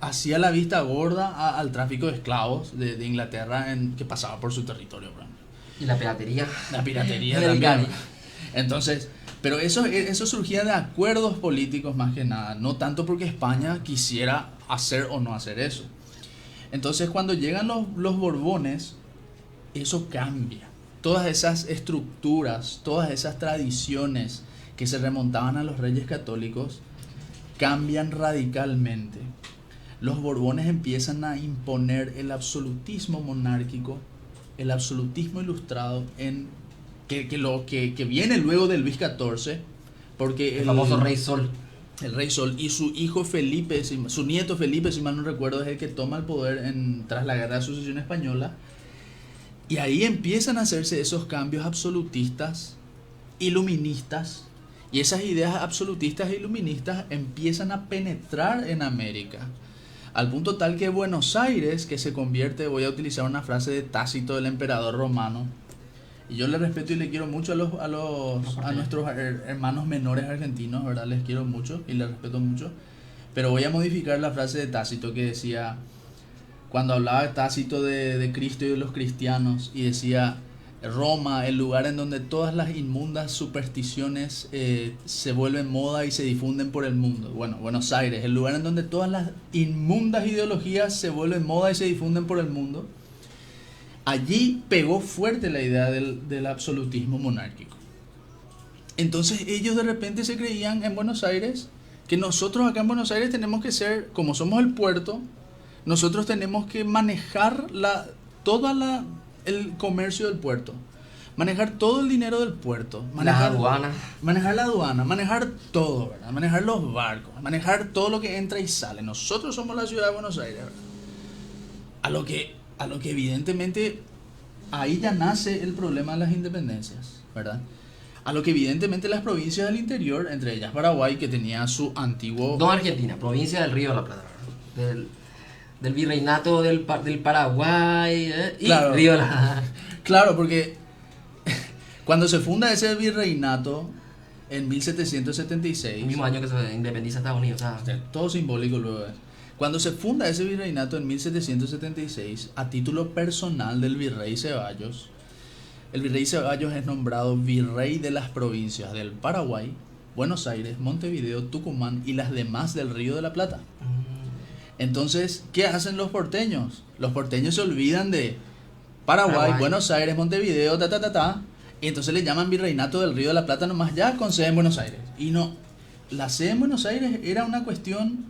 hacía la vista gorda al tráfico de esclavos de Inglaterra que pasaba por su territorio, por ejemplo. Y la piratería. La piratería también. Entonces, pero eso surgía de acuerdos políticos más que nada, no tanto porque España quisiera hacer o no hacer eso. Entonces, cuando llegan los Borbones, eso cambia. Todas esas estructuras, todas esas tradiciones que se remontaban a los reyes católicos cambian radicalmente. Los Borbones empiezan a imponer el absolutismo monárquico, el absolutismo ilustrado que viene luego de Luis XIV, porque el famoso Rey Sol. El Rey Sol, y su hijo Felipe, su nieto Felipe, si mal no recuerdo, es el que toma el poder tras la Guerra de Sucesión Española. Y ahí empiezan a hacerse esos cambios absolutistas, iluministas, y esas ideas absolutistas e iluministas empiezan a penetrar en América, al punto tal que Buenos Aires, que se convierte, voy a utilizar una frase de Tácito, del emperador romano, y yo le respeto y le quiero mucho a nuestros hermanos menores argentinos, ¿verdad? Les quiero mucho y les respeto mucho, pero voy a modificar la frase de Tácito que decía, cuando hablaba Tácito de Cristo y de los cristianos, y decía: Roma, el lugar en donde todas las inmundas supersticiones se vuelven moda y se difunden por el mundo. Bueno, Buenos Aires, el lugar en donde todas las inmundas ideologías se vuelven moda y se difunden por el mundo. Allí pegó fuerte la idea del absolutismo monárquico. Entonces ellos de repente se creían en Buenos Aires que nosotros acá en Buenos Aires tenemos que ser, como somos el puerto, nosotros tenemos que manejar el comercio del puerto, manejar todo el dinero del puerto, manejar la aduana, manejar todo, ¿verdad? Manejar los barcos, manejar todo lo que entra y sale. Nosotros somos la ciudad de Buenos Aires, ¿verdad? A lo que evidentemente ahí ya nace el problema de las independencias, ¿verdad? A lo que evidentemente las provincias del interior, entre ellas Paraguay, que tenía su antiguo... No Argentina, provincia del Río de la Plata, del virreinato del Paraguay, y claro, Río de la... Claro, porque cuando se funda ese virreinato en 1776... El mismo año que se independiza Estados Unidos, todo simbólico luego. Cuando se funda ese virreinato en 1776, a título personal del virrey Ceballos, el virrey Ceballos es nombrado virrey de las provincias del Paraguay, Buenos Aires, Montevideo, Tucumán y las demás del Río de la Plata. Entonces, ¿qué hacen los porteños? Los porteños se olvidan de Paraguay, Buenos Aires, Montevideo, y entonces le llaman virreinato del Río de la Plata nomás, ya con sede en Buenos Aires. Y no, la sede en Buenos Aires era una cuestión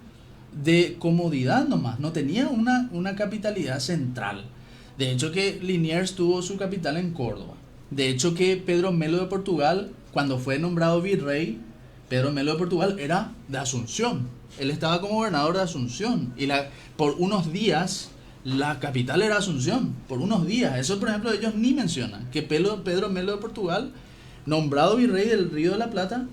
de comodidad nomás, no tenía una capitalidad central. De hecho que Liniers tuvo su capital en Córdoba. De hecho que Pedro Melo de Portugal, cuando fue nombrado virrey, Pedro Melo de Portugal era de Asunción. Él estaba como gobernador de Asunción. Y por unos días la capital era Asunción. Por unos días. Eso, por ejemplo, ellos ni mencionan. Que Pedro Melo de Portugal, nombrado virrey del Río de la Plata,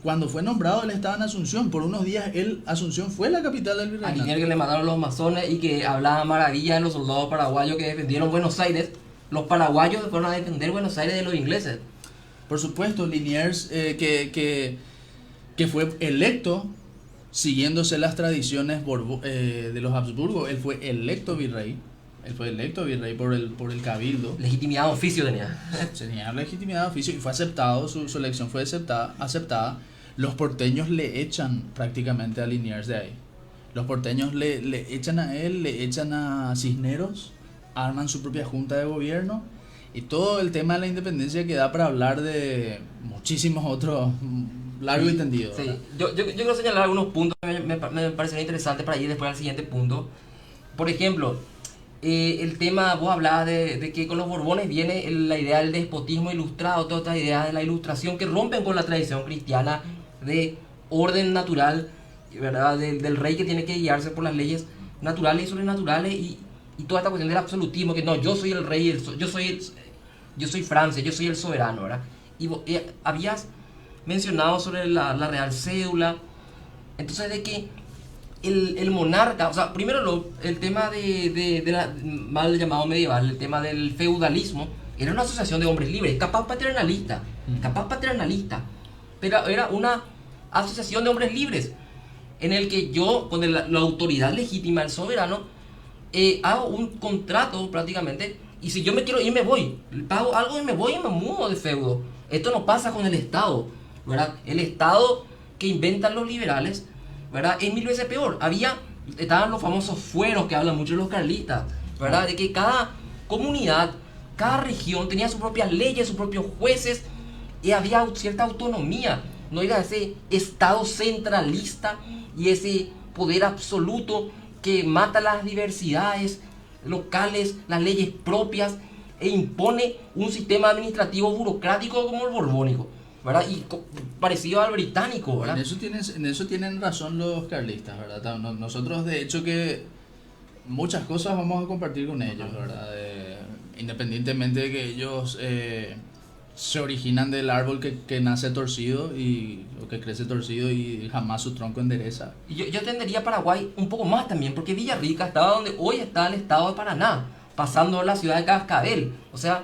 cuando fue nombrado él estaba en Asunción. Por unos días Asunción fue la capital del virreinato. A que le mataron los masones y que hablaba maravillas de los soldados paraguayos que defendieron Buenos Aires. Los paraguayos fueron a defender Buenos Aires de los ingleses. Por supuesto, Liniers, que fue electo siguiéndose las tradiciones de los Habsburgo. Él fue electo virrey. Por el cabildo. Legitimidad de oficio tenía. Tenía legitimidad de oficio y fue aceptado, su elección fue aceptada. Los porteños le echan prácticamente a Liniers de ahí. Los porteños le echan a él, le echan a Cisneros, arman su propia junta de gobierno, y todo el tema de la independencia que da para hablar de muchísimos otros, largo y tendido. Sí. Yo quiero señalar algunos puntos que me parecen interesantes para ir después al siguiente punto. Por ejemplo, el tema, vos hablabas de que con los Borbones viene la idea del despotismo ilustrado, todas estas ideas de la ilustración que rompen con la tradición cristiana de orden natural, ¿verdad? Del rey que tiene que guiarse por las leyes naturales y sobrenaturales, y toda esta cuestión del absolutismo, que no, yo soy el rey, yo soy Francia, yo soy el soberano, ¿verdad? Y habías mencionado sobre la Real Cédula, entonces de que el monarca, o sea, primero el tema de la mal llamado medieval, el tema del feudalismo, era una asociación de hombres libres, capaz paternalista, pero era una asociación de hombres libres, en el que yo, con la autoridad legítima del soberano, hago un contrato prácticamente, y si yo me quiero ir, me voy, pago algo y me voy y me mudo de feudo. Esto no pasa con el Estado, ¿verdad? El Estado que inventan los liberales, ¿verdad? Es mil veces peor. Estaban los famosos fueros que hablan mucho de los carlistas, ¿verdad? De que cada comunidad, cada región tenía sus propias leyes, sus propios jueces, y había cierta autonomía. No era ese Estado centralista y ese poder absoluto que mata las diversidades locales, las leyes propias, e impone un sistema administrativo burocrático como el borbónico, ¿verdad? Y parecido al británico, ¿verdad? En eso tienen razón los carlistas, ¿verdad? Nosotros, de hecho, que muchas cosas vamos a compartir con ellos, ¿verdad? independientemente de que ellos se originan del árbol que nace torcido o que crece torcido y jamás su tronco endereza. Y yo entendería Paraguay un poco más también, porque Villarrica estaba donde hoy está el estado de Paraná, pasando la ciudad de Cascabel, o sea...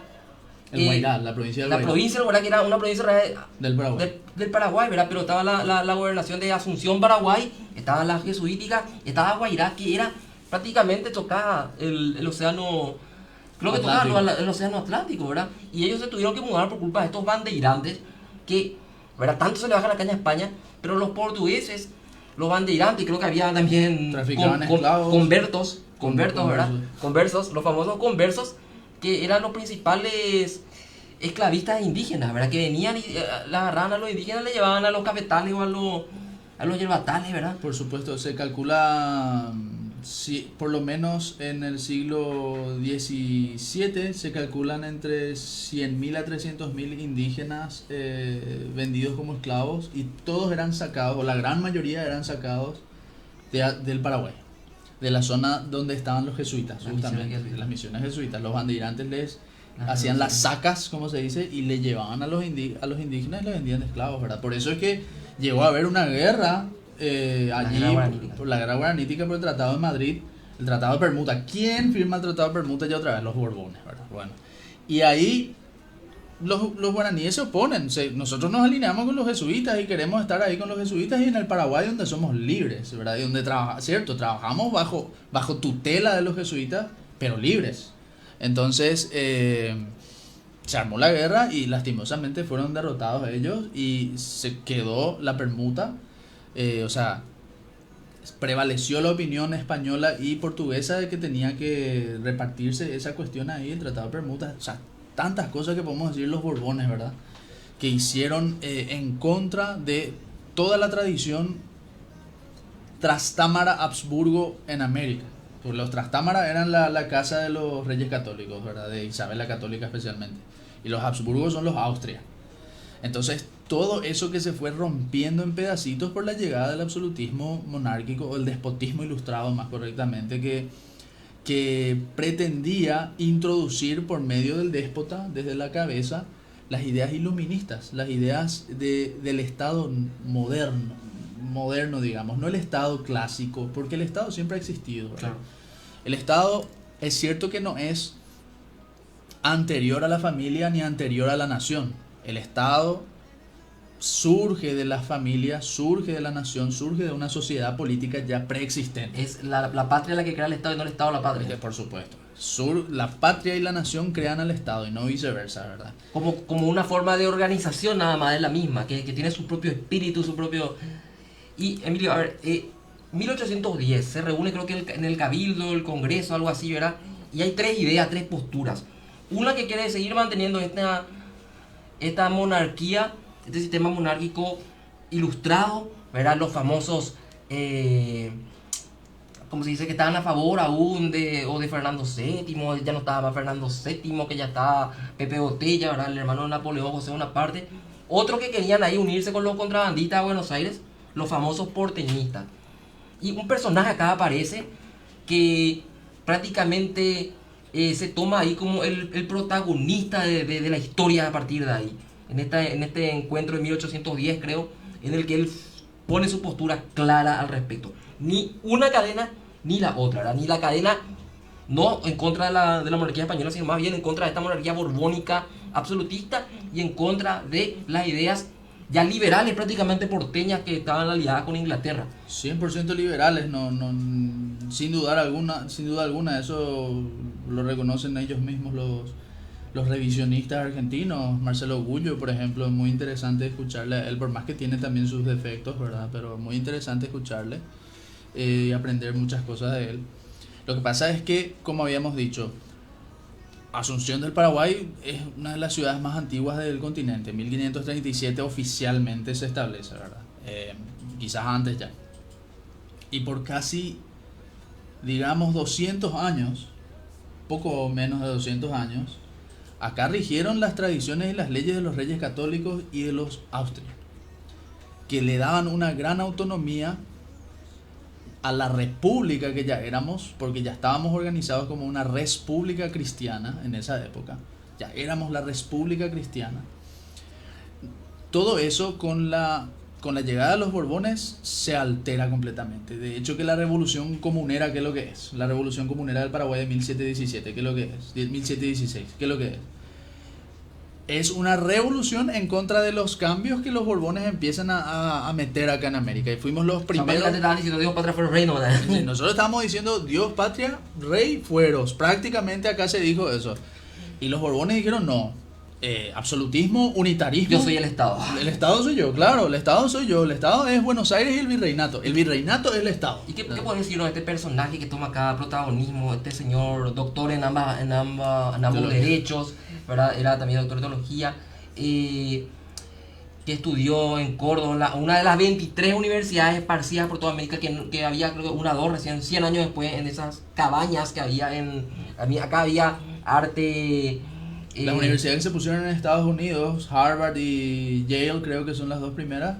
El Guairá, la provincia del Guairá. La provincia del Guairá, que era una provincia del Paraguay. Del Paraguay, ¿verdad? Pero estaba la gobernación de Asunción, Paraguay, estaba la jesuítica, estaba Guairá, que era prácticamente tocaba el océano, creo que tocaba el océano Atlántico, ¿verdad? Y ellos se tuvieron que mudar por culpa de estos bandeirantes que, ¿verdad? Tanto se le baja la caña a España, pero los portugueses, los bandeirantes, creo que había también conversos, ¿verdad? Conversos, los famosos conversos, que eran los principales esclavistas indígenas, ¿verdad? Que venían y la agarraban a los indígenas, le llevaban a los cafetales o a los yerbatales, ¿verdad? Por supuesto, se calcula, por lo menos en el siglo XVII, se calculan entre 100.000 a 300.000 indígenas vendidos como esclavos, y todos eran sacados, o la gran mayoría eran sacados del Paraguay, de la zona donde estaban los jesuitas, justamente, las misiones jesuitas. Los bandeirantes les hacían las sacas, como se dice, y le llevaban a los indígenas y les vendían de esclavos, ¿verdad? Por eso es que llegó a haber una guerra allí, por la guerra guaranítica, por el Tratado de Madrid, el Tratado de Permuta. ¿Quién firma el Tratado de Permuta? Ya otra vez, los Borbones, ¿verdad? Bueno, y ahí los guaraníes se oponen. Nosotros nos alineamos con los jesuitas y queremos estar ahí con los jesuitas, y en el Paraguay donde somos libres, ¿verdad? Y donde trabajamos bajo tutela de los jesuitas, pero libres. Entonces se armó la guerra y lastimosamente fueron derrotados ellos, y se quedó la permuta, o sea, prevaleció la opinión española y portuguesa de que tenía que repartirse esa cuestión ahí, el Tratado de Permuta. O sea, tantas cosas que podemos decir los Borbones, ¿verdad? Que hicieron en contra de toda la tradición Trastámara Habsburgo en América. Pues los Trastámara eran la casa de los reyes católicos, ¿verdad? De Isabel la Católica especialmente. Y los Habsburgos son los Austria. Entonces, todo eso que se fue rompiendo en pedacitos por la llegada del absolutismo monárquico, o el despotismo ilustrado más correctamente, que pretendía introducir por medio del déspota, desde la cabeza, las ideas iluministas, las ideas del Estado moderno, digamos, no el Estado clásico, porque el Estado siempre ha existido, ¿verdad? Claro. El Estado es cierto que no es anterior a la familia ni anterior a la nación. El Estado surge de la familia, surge de la nación, surge de una sociedad política ya preexistente. Es la patria la que crea el Estado y no el Estado la patria. Por supuesto. La patria y la nación crean al Estado y no viceversa, ¿verdad? Como una forma de organización nada más, es la misma, que tiene su propio espíritu, su propio... Y Emilio, a ver, 1810 se reúne, creo que en el Cabildo, el Congreso, algo así, ¿verdad? Y hay tres ideas, tres posturas. Una que quiere seguir manteniendo esta monarquía, este sistema monárquico ilustrado, ¿verdad? Los famosos, como se dice, que estaban a favor aún de Fernando VII, ya no estaba más Fernando VII, que ya estaba Pepe Botella, ¿verdad? El hermano de Napoleón, José Bonaparte. Otros que querían ahí unirse con los contrabandistas de Buenos Aires, los famosos porteñistas. Y un personaje acá aparece que prácticamente se toma ahí como el protagonista de la historia a partir de ahí. En este encuentro de 1810, creo, en el que él pone su postura clara al respecto. Ni una cadena ni la otra, ¿verdad? Ni la cadena, no en contra de la monarquía española, sino más bien en contra de esta monarquía borbónica absolutista y en contra de las ideas ya liberales prácticamente porteñas que estaban aliadas con Inglaterra. 100% liberales, sin duda alguna, eso lo reconocen ellos mismos los revisionistas argentinos. Marcelo Gullo, por ejemplo, es muy interesante escucharle a él, por más que tiene también sus defectos, ¿verdad? Pero muy interesante escucharle y aprender muchas cosas de él. Lo que pasa es que, como habíamos dicho, Asunción del Paraguay es una de las ciudades más antiguas del continente. 1537 oficialmente se establece, ¿verdad? Quizás antes ya. Y por casi, digamos, 200 años, poco menos de 200 años, acá rigieron las tradiciones y las leyes de los reyes católicos y de los Austria, que le daban una gran autonomía a la república que ya éramos, porque ya estábamos organizados como una república cristiana en esa época, ya éramos la república cristiana. Todo eso con la llegada de los Borbones se altera completamente. De hecho, que la revolución comunera, ¿qué es lo que es? La revolución comunera del Paraguay de 1717, ¿qué es lo que es? 1716, ¿qué es lo que es? Es una revolución en contra de los cambios que los Borbones empiezan a meter acá en América. Y fuimos los primeros. Estaban diciendo Dios, patria, fueros, reino, ¿verdad? Sí, nosotros estábamos diciendo Dios, patria, rey, fueros. Prácticamente acá se dijo eso. Y los Borbones dijeron no. Absolutismo, unitarismo. Yo soy el Estado. El Estado soy yo, claro. El Estado soy yo. El Estado es Buenos Aires y el virreinato. El virreinato es el Estado. ¿Y qué puedes decirnos de este personaje que toma acá protagonismo? Este señor doctor en ambos derechos, ¿verdad? Era también doctor de teología, que estudió en Córdoba, una de las 23 universidades esparcidas por toda América, que había, creo que una o dos recién 100 años después, en esas cabañas que había acá había arte. Las universidades que se pusieron en Estados Unidos, Harvard y Yale, creo que son las dos primeras,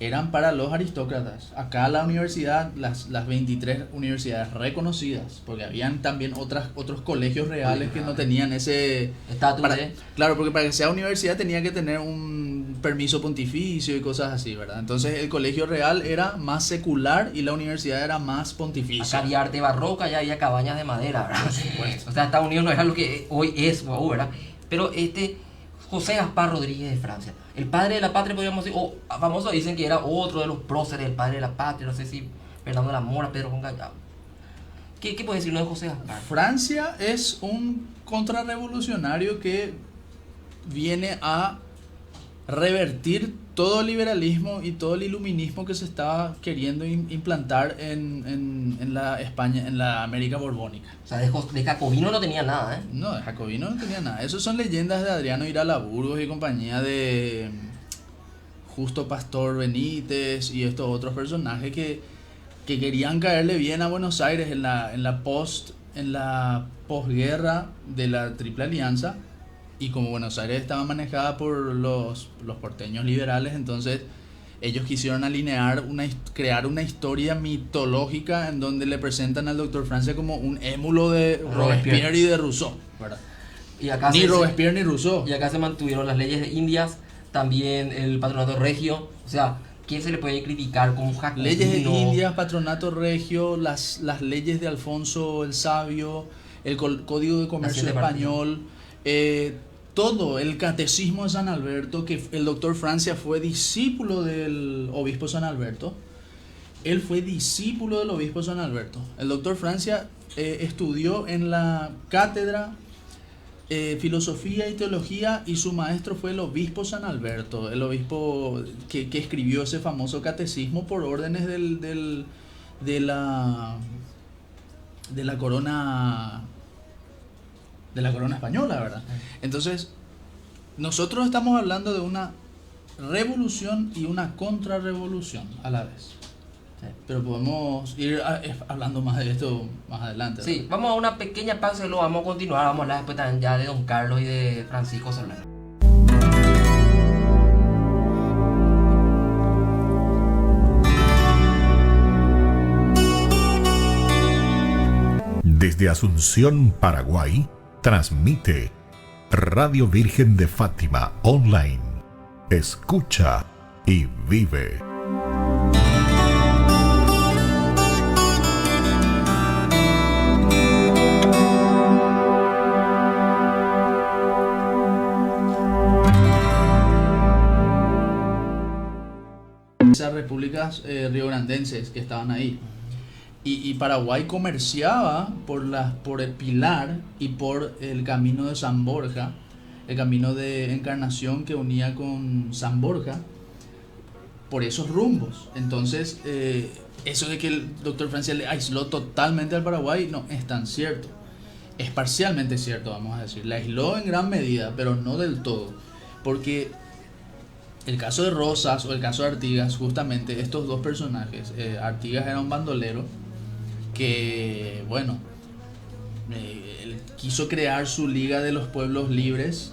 eran para los aristócratas. Acá la universidad, las 23 universidades reconocidas, porque habían también otros colegios reales que no tenían ese estatus. Claro, porque para que sea universidad tenía que tener un permiso pontificio y cosas así, ¿verdad? Entonces el colegio real era más secular y la universidad era más pontificia. Acá había arte barroca, ya había cabañas de madera, ¿verdad? Por supuesto. O sea, Estados Unidos no era lo que hoy es, ¿verdad? Pero José Gaspar Rodríguez de Francia, el padre de la patria, podríamos decir, o famosos dicen que era otro de los próceres, el padre de la patria, no sé si Fernando de la Mora, Pedro Juan Gallao. ¿Qué puede decirnos de José Gaspar? Francia es un contrarrevolucionario que viene a revertir todo el liberalismo y todo el iluminismo que se estaba queriendo implantar en la España, en la América borbónica. O sea, de jacobino no tenía nada, ¿eh? No, de jacobino no tenía nada. Esas son leyendas de Adriano Irala Burgos y compañía, de Justo Pastor Benítez y estos otros personajes que querían caerle bien a Buenos Aires en la posguerra de la Triple Alianza. Y como Buenos Aires estaba manejada por los porteños liberales, entonces ellos quisieron crear una historia mitológica en donde le presentan al Dr. Francia como un émulo de Robespierre y de Rousseau, ¿verdad? Y acá ni Robespierre ni Rousseau. Y acá se mantuvieron las leyes de Indias, también el patronato regio. O sea, ¿quién se le puede criticar como jacobino? Leyes de Indias, patronato regio, las leyes de Alfonso el Sabio, el Código de Comercio Español, todo el catecismo de San Alberto, que el doctor Francia fue discípulo del obispo San Alberto. Él fue discípulo del obispo San Alberto. El doctor Francia estudió en la cátedra filosofía y teología, y su maestro fue el obispo San Alberto, el obispo que escribió ese famoso catecismo por órdenes de la corona española, ¿verdad? Entonces, nosotros estamos hablando de una revolución y una contrarrevolución a la vez. Sí. Pero podemos ir hablando más de esto más adelante, ¿verdad? Sí, vamos a una pequeña pausa y luego vamos a continuar. Vamos a hablar después también ya de Don Carlos y de Francisco Solano. Desde Asunción, Paraguay, transmite Radio Virgen de Fátima Online. Escucha y vive. Esas repúblicas riograndenses que estaban ahí. Y Paraguay comerciaba por el Pilar y por el camino de San Borja, el camino de Encarnación que unía con San Borja, por esos rumbos. Entonces, eso de que el doctor Francia le aisló totalmente al Paraguay, no es tan cierto. Es parcialmente cierto, vamos a decir. Le aisló en gran medida, pero no del todo. Porque el caso de Rosas o el caso de Artigas, justamente estos dos personajes, Artigas era un bandolero que, bueno, él quiso crear su Liga de los Pueblos Libres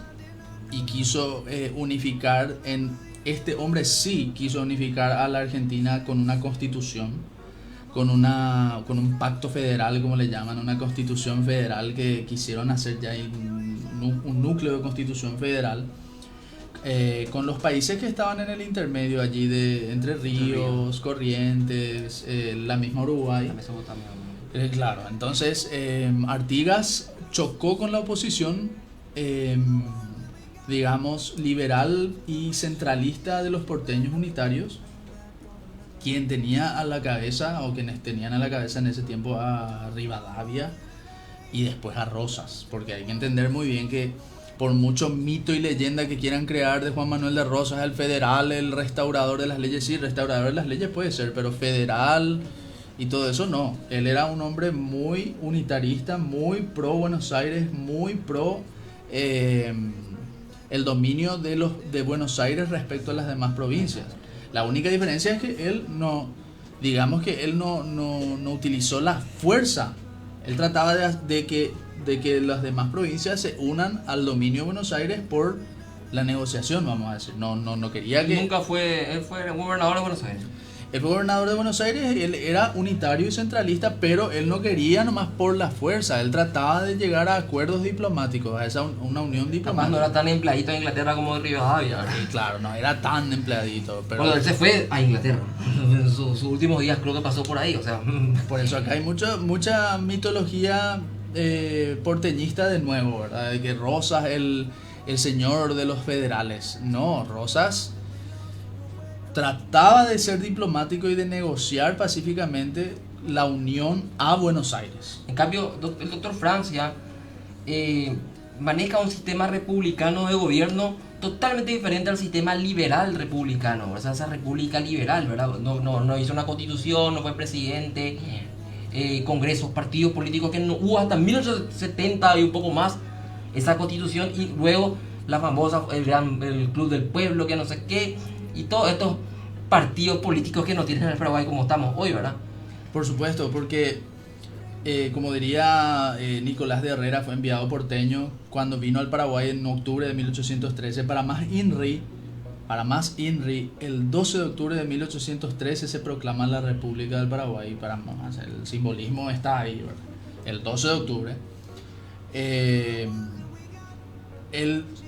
y quiso unificar este hombre sí quiso unificar a la Argentina con una constitución con un pacto federal, como le llaman, una constitución federal que quisieron hacer ya un núcleo de constitución federal, con los países que estaban en el intermedio allí de Entre Ríos, Corrientes, la misma Uruguay. La Mesopotamia. Claro, entonces Artigas chocó con la oposición, digamos, liberal y centralista de los porteños unitarios, quien tenía a la cabeza, o quienes tenían a la cabeza en ese tiempo, a Rivadavia y después a Rosas, porque hay que entender muy bien que por mucho mito y leyenda que quieran crear de Juan Manuel de Rosas, el federal, el restaurador de las leyes, sí, restaurador de las leyes puede ser, pero federal y todo eso no. Él era un hombre muy unitarista, muy pro Buenos Aires, muy pro el dominio de Buenos Aires respecto a las demás provincias. La única diferencia es que él no utilizó la fuerza. Él trataba de que las demás provincias se unan al dominio de Buenos Aires por la negociación, vamos a decir. No quería que... Él fue el gobernador de Buenos Aires. El gobernador de Buenos Aires, él era unitario y centralista, pero él no quería nomás por la fuerza. Él trataba de llegar a acuerdos diplomáticos, a una unión diplomática. Capaz no era tan empleadito en Inglaterra como de Rivadavia. Claro, no era tan empleadito. Pero bueno, él se fue a Inglaterra. Sus últimos días creo que pasó por ahí, o sea. Por eso acá hay mucha mitología porteñista de nuevo, ¿verdad? De que Rosas el señor de los federales. No, Rosas trataba de ser diplomático y de negociar pacíficamente la unión a Buenos Aires. En cambio, el doctor Francia maneja un sistema republicano de gobierno totalmente diferente al sistema liberal republicano, o sea, esa república liberal, ¿verdad? No hizo una constitución, no fue presidente, congresos, partidos políticos, que no hubo hasta 1870 y un poco más esa constitución, y luego la famosa, el Club del Pueblo, que no sé qué, y todos estos partidos políticos que no tienen el Paraguay como estamos hoy, ¿verdad? Por supuesto, porque como diría Nicolás de Herrera, fue enviado porteño cuando vino al Paraguay en octubre de 1813. Para más INRI, el 12 de octubre de 1813 se proclama la República del Paraguay. Para más, el simbolismo está ahí, ¿verdad? El 12 de octubre.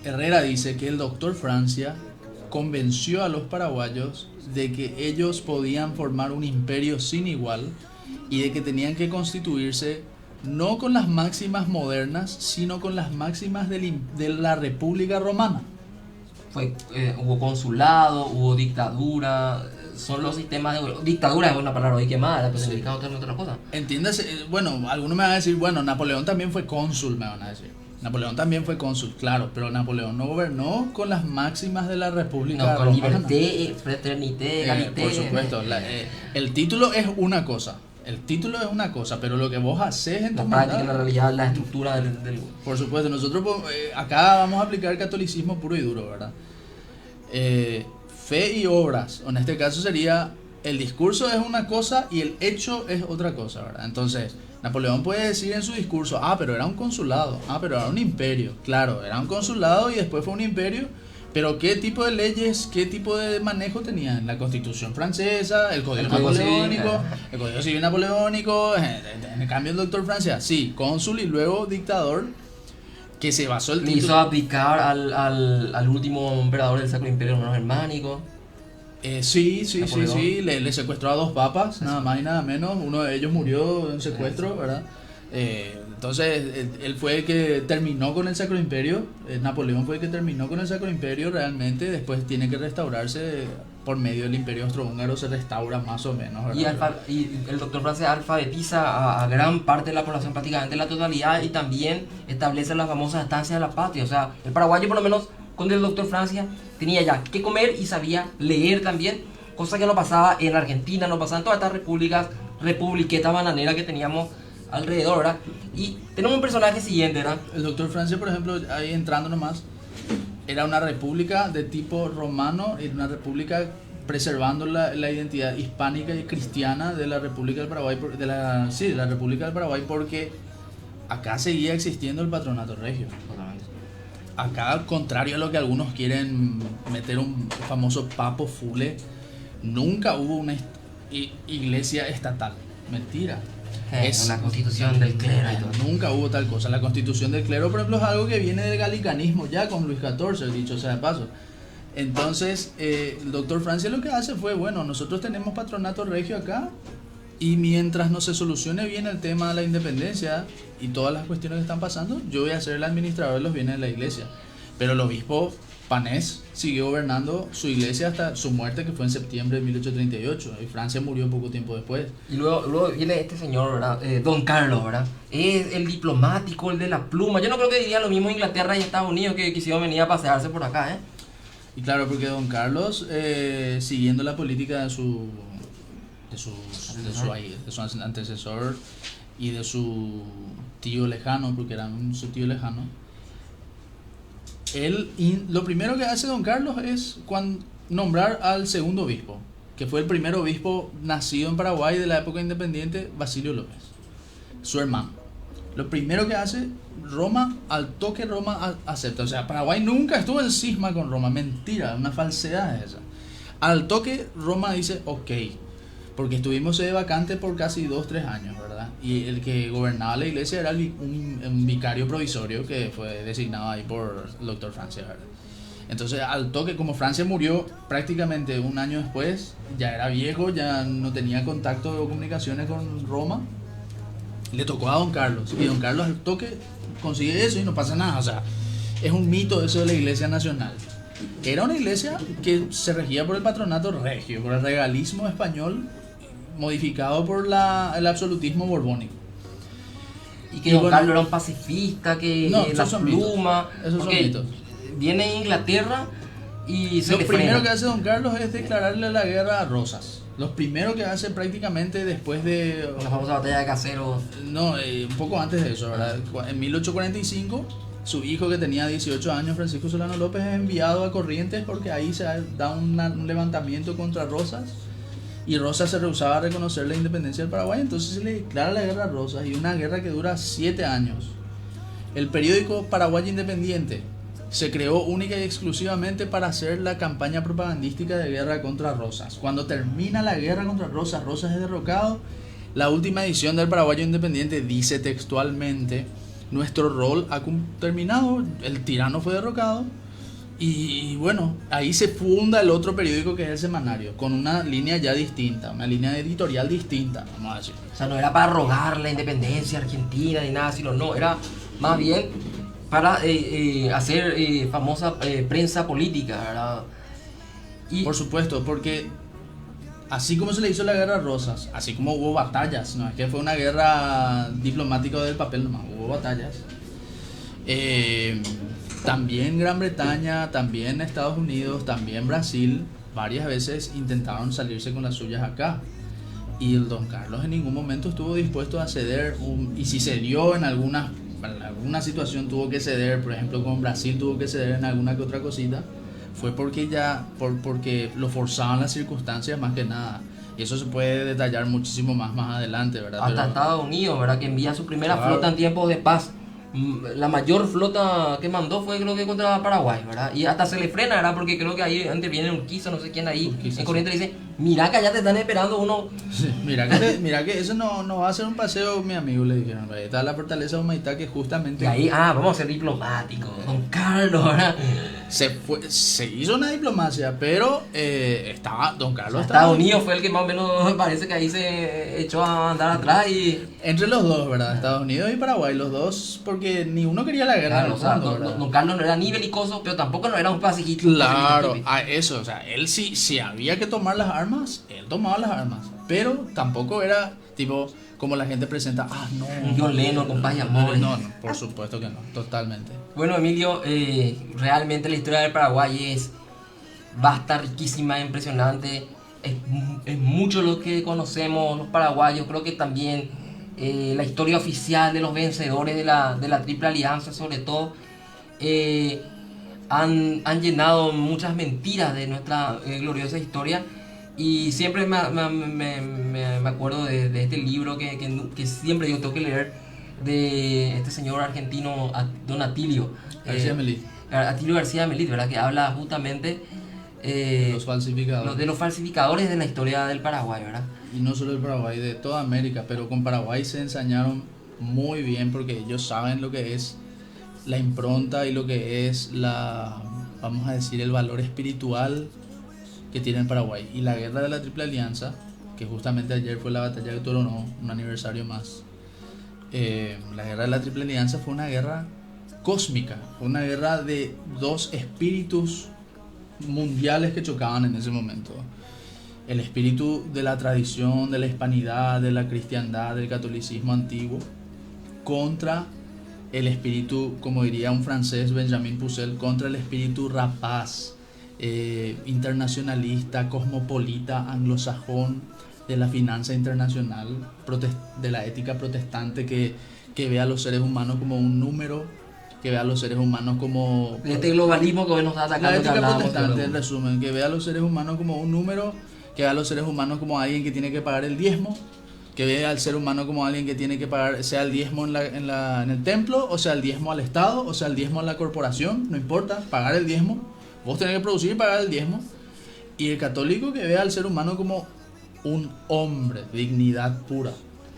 Herrera dice que el doctor Francia convenció a los paraguayos de que ellos podían formar un imperio sin igual y de que tenían que constituirse no con las máximas modernas, sino con las máximas de la República Romana. Hubo consulado, hubo dictadura, son los sistemas de... Dictadura es una palabra hoy quemada, pero significa otra cosa. Entiéndase, bueno, algunos me van a decir, bueno, Napoleón también fue cónsul, me van a decir. Napoleón también fue cónsul, claro, pero Napoleón no gobernó con las máximas de la República Romana. Con liberté, fraternité, egalité. Por supuesto, el título es una cosa, pero lo que vos haces en tu práctica, en la realidad, la estructura del... Por supuesto, nosotros acá vamos a aplicar catolicismo puro y duro, ¿verdad? Fe y obras, en este caso sería, el discurso es una cosa y el hecho es otra cosa, ¿verdad? Entonces, Napoleón puede decir en su discurso, pero era un consulado, pero era un imperio. Claro, era un consulado y después fue un imperio, pero ¿qué tipo de leyes, qué tipo de manejo tenían? La Constitución francesa, el Código Napoleónico, el Código Civil Napoleónico. En cambio el doctor Francia, sí, cónsul y luego dictador, que se basó el título. Hizo aplicar al último emperador del Sacro Imperio Romano Germánico. Sí, le secuestró a 2 papas, nada más y nada menos. Uno de ellos murió en secuestro, ¿verdad? Entonces, él fue el que terminó con el Sacro Imperio. Napoleón fue el que terminó con el Sacro Imperio realmente. Después tiene que restaurarse por medio del Imperio Austrohúngaro, se restaura más o menos, ¿verdad? Y el doctor Francia alfabetiza a gran parte de la población, prácticamente la totalidad, y también establece las famosas estancias de la patria. O sea, el paraguayo, por lo menos, con el doctor Francia, tenía ya que comer y sabía leer también, cosa que no pasaba en Argentina, no pasaba en todas estas republiquetas bananeras que teníamos alrededor, ¿verdad? Y tenemos un personaje siguiente, ¿verdad? El doctor Francia, por ejemplo, ahí entrando nomás, era una república de tipo romano, era una república preservando la identidad hispánica y cristiana de la República del Paraguay, de la República del Paraguay, porque acá seguía existiendo el patronato regio. Acá, al contrario a lo que algunos quieren meter un famoso papo fule, nunca hubo una iglesia estatal. Mentira. Es la constitución del clero y todo. Nunca hubo tal cosa. La constitución del clero, por ejemplo, es algo que viene del galicanismo ya con Luis XIV, dicho sea de paso. Entonces, el doctor Francia lo que hace fue, bueno, nosotros tenemos patronato regio acá, y mientras no se solucione bien el tema de la independencia y todas las cuestiones que están pasando, yo voy a ser el administrador de los bienes de la iglesia. Pero el obispo Panés siguió gobernando su iglesia hasta su muerte, que fue en septiembre de 1838, y Francia murió poco tiempo después. Y luego viene este señor, ¿verdad? Don Carlos, ¿verdad? Es el diplomático, el de la pluma. Yo no creo que diría lo mismo Inglaterra y Estados Unidos, que quisieron venir a pasearse por acá, ¿eh? Y claro, porque Don Carlos, siguiendo la política de su antecesor y de su tío lejano, porque era su tío lejano, lo primero que hace Don Carlos es nombrar al segundo obispo, que fue el primer obispo nacido en Paraguay de la época independiente, Basilio López, su hermano. Lo primero que hace Roma, al toque Roma acepta. O sea, Paraguay nunca estuvo en cisma con Roma. Mentira, una falsedad es esa. Al toque Roma dice ok, porque estuvimos vacante por casi 2-3 años, ¿verdad? Y el que gobernaba la iglesia era un vicario provisorio que fue designado ahí por el doctor Francia, ¿verdad? Entonces, al toque, como Francia murió prácticamente un año después, ya era viejo, ya no tenía contacto o comunicaciones con Roma, le tocó a Don Carlos, y Don Carlos al toque consigue eso y no pasa nada. O sea, es un mito eso de la Iglesia Nacional. Era una iglesia que se regía por el patronato regio, por el regalismo español modificado por el absolutismo borbónico. Y que Don Carlos era un pacifista, que no, la pluma, esos son mitos. Viene a Inglaterra y lo primero que hace Don Carlos es declararle la guerra a Rosas. Lo primero que hace prácticamente después de la famosa batalla de Caseros. No, un poco antes de eso, ¿verdad? En 1845, su hijo, que tenía 18 años, Francisco Solano López, es enviado a Corrientes porque ahí se da un levantamiento contra Rosas, y Rosas se rehusaba a reconocer la independencia del Paraguay. Entonces se le declara la guerra a Rosas, y una guerra que dura 7 años. El periódico Paraguay Independiente se creó única y exclusivamente para hacer la campaña propagandística de guerra contra Rosas. Cuando termina la guerra contra Rosas, Rosas es derrocado. La última edición del Paraguayo Independiente dice textualmente: nuestro rol ha terminado, el tirano fue derrocado. Y bueno, ahí se funda el otro periódico, que es El Semanario, con una línea ya distinta, una línea editorial distinta, vamos a decir. O sea, no era para rogar la independencia argentina ni nada, sino no, era más bien para hacer famosa prensa política, ¿verdad? Y por supuesto, porque así como se le hizo la guerra a Rosas, así como hubo batallas, no es que fue una guerra diplomática del papel nomás, hubo batallas. También Gran Bretaña, también Estados Unidos, también Brasil, varias veces intentaron salirse con las suyas acá. Y el Don Carlos en ningún momento estuvo dispuesto a ceder, y si cedió en alguna situación tuvo que ceder, por ejemplo con Brasil tuvo que ceder en alguna que otra cosita, fue porque porque lo forzaban las circunstancias más que nada. Y eso se puede detallar muchísimo más adelante, ¿verdad? Hasta Estados Unidos, ¿verdad? Que envía su primera flota en tiempos de paz. La mayor flota que mandó fue, creo que, contra Paraguay, ¿verdad? Y hasta se le frena, ¿verdad? Porque creo que ahí antes viene Urquiza, no sé quién ahí, Urquiza, en Corrientes, le dice: mira que allá te están esperando uno. Sí, mira que eso no va a ser un paseo, mi amigo, le dijeron. Ahí está la fortaleza de Humaitá, que justamente... Y ahí, vamos a ser diplomáticos, Don Carlos, ¿verdad? Se hizo una diplomacia, pero Don Carlos Estados Unidos fue el que más o menos parece que ahí se echó a andar atrás y... Entre los dos, ¿verdad? Estados Unidos y Paraguay, los dos, porque ni uno quería la guerra. Claro, o sea, Don Carlos no era ni belicoso, pero tampoco no era un pacifista. Claro, eso, o sea, él si había que tomar las armas, él tomaba las armas, pero tampoco era tipo como la gente presenta, no. Un John Lennon con paz y amor. No, por supuesto que no, totalmente. Bueno, Emilio, realmente la historia del Paraguay va a estar riquísima, impresionante. Es mucho lo que conocemos los paraguayos. Creo que también la historia oficial de los vencedores de la Triple Alianza, sobre todo, han llenado muchas mentiras de nuestra gloriosa historia. Y siempre me acuerdo de este libro que siempre yo tengo que leer, de este señor argentino, don Atilio García Melit. Atilio García Melit, ¿verdad? Que habla justamente Los falsificadores. de los falsificadores de la historia del Paraguay, ¿verdad? Y no solo del Paraguay, de toda América, pero con Paraguay se ensañaron muy bien porque ellos saben lo que es la impronta y lo que es vamos a decir, el valor espiritual que tiene el Paraguay. Y la guerra de la Triple Alianza, que justamente ayer fue la batalla de Toronó, un aniversario más. La guerra de la Triple Alianza fue una guerra cósmica, fue una guerra de dos espíritus mundiales que chocaban en ese momento. El espíritu de la tradición, de la hispanidad, de la cristiandad, del catolicismo antiguo, contra el espíritu, como diría un francés, Benjamin Pucel, contra el espíritu rapaz, internacionalista, cosmopolita, anglosajón, de la finanza internacional, de la ética protestante que ve a los seres humanos como un número, que ve a los seres humanos como... Este globalismo que hoy nos está atacando. La ética protestante, en resumen, que ve a los seres humanos como un número, que ve a los seres humanos como alguien que tiene que pagar el diezmo, que ve al ser humano como alguien que tiene que pagar, sea el diezmo en el templo, o sea el diezmo al Estado, o sea el diezmo a la corporación, no importa, pagar el diezmo, vos tenés que producir y pagar el diezmo. Y el católico que ve al ser humano como un hombre, dignidad pura.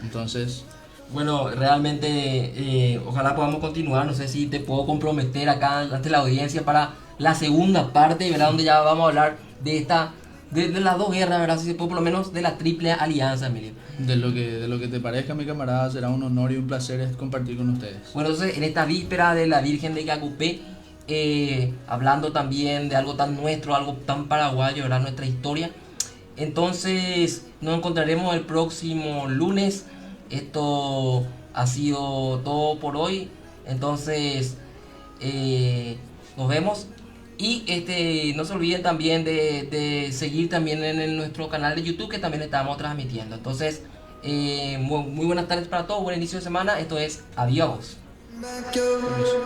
Entonces... Bueno, realmente ojalá podamos continuar. No sé si te puedo comprometer acá ante la audiencia para la segunda parte, ¿verdad? Donde ya vamos a hablar de las dos guerras, ¿verdad? Si se puede, por lo menos de la Triple Alianza, Emilio. De lo que te parezca, mi camarada, será un honor y un placer compartir con ustedes. Bueno, entonces en esta víspera de la Virgen de Cacupé, hablando también de algo tan nuestro, algo tan paraguayo, ¿verdad? Nuestra historia. Entonces nos encontraremos el próximo lunes. Esto ha sido todo por hoy. Entonces nos vemos. Y no se olviden también de seguir también en nuestro canal de YouTube, que también estamos transmitiendo. Entonces muy buenas tardes para todos. Buen inicio de semana. Esto es Adiós. Permiso.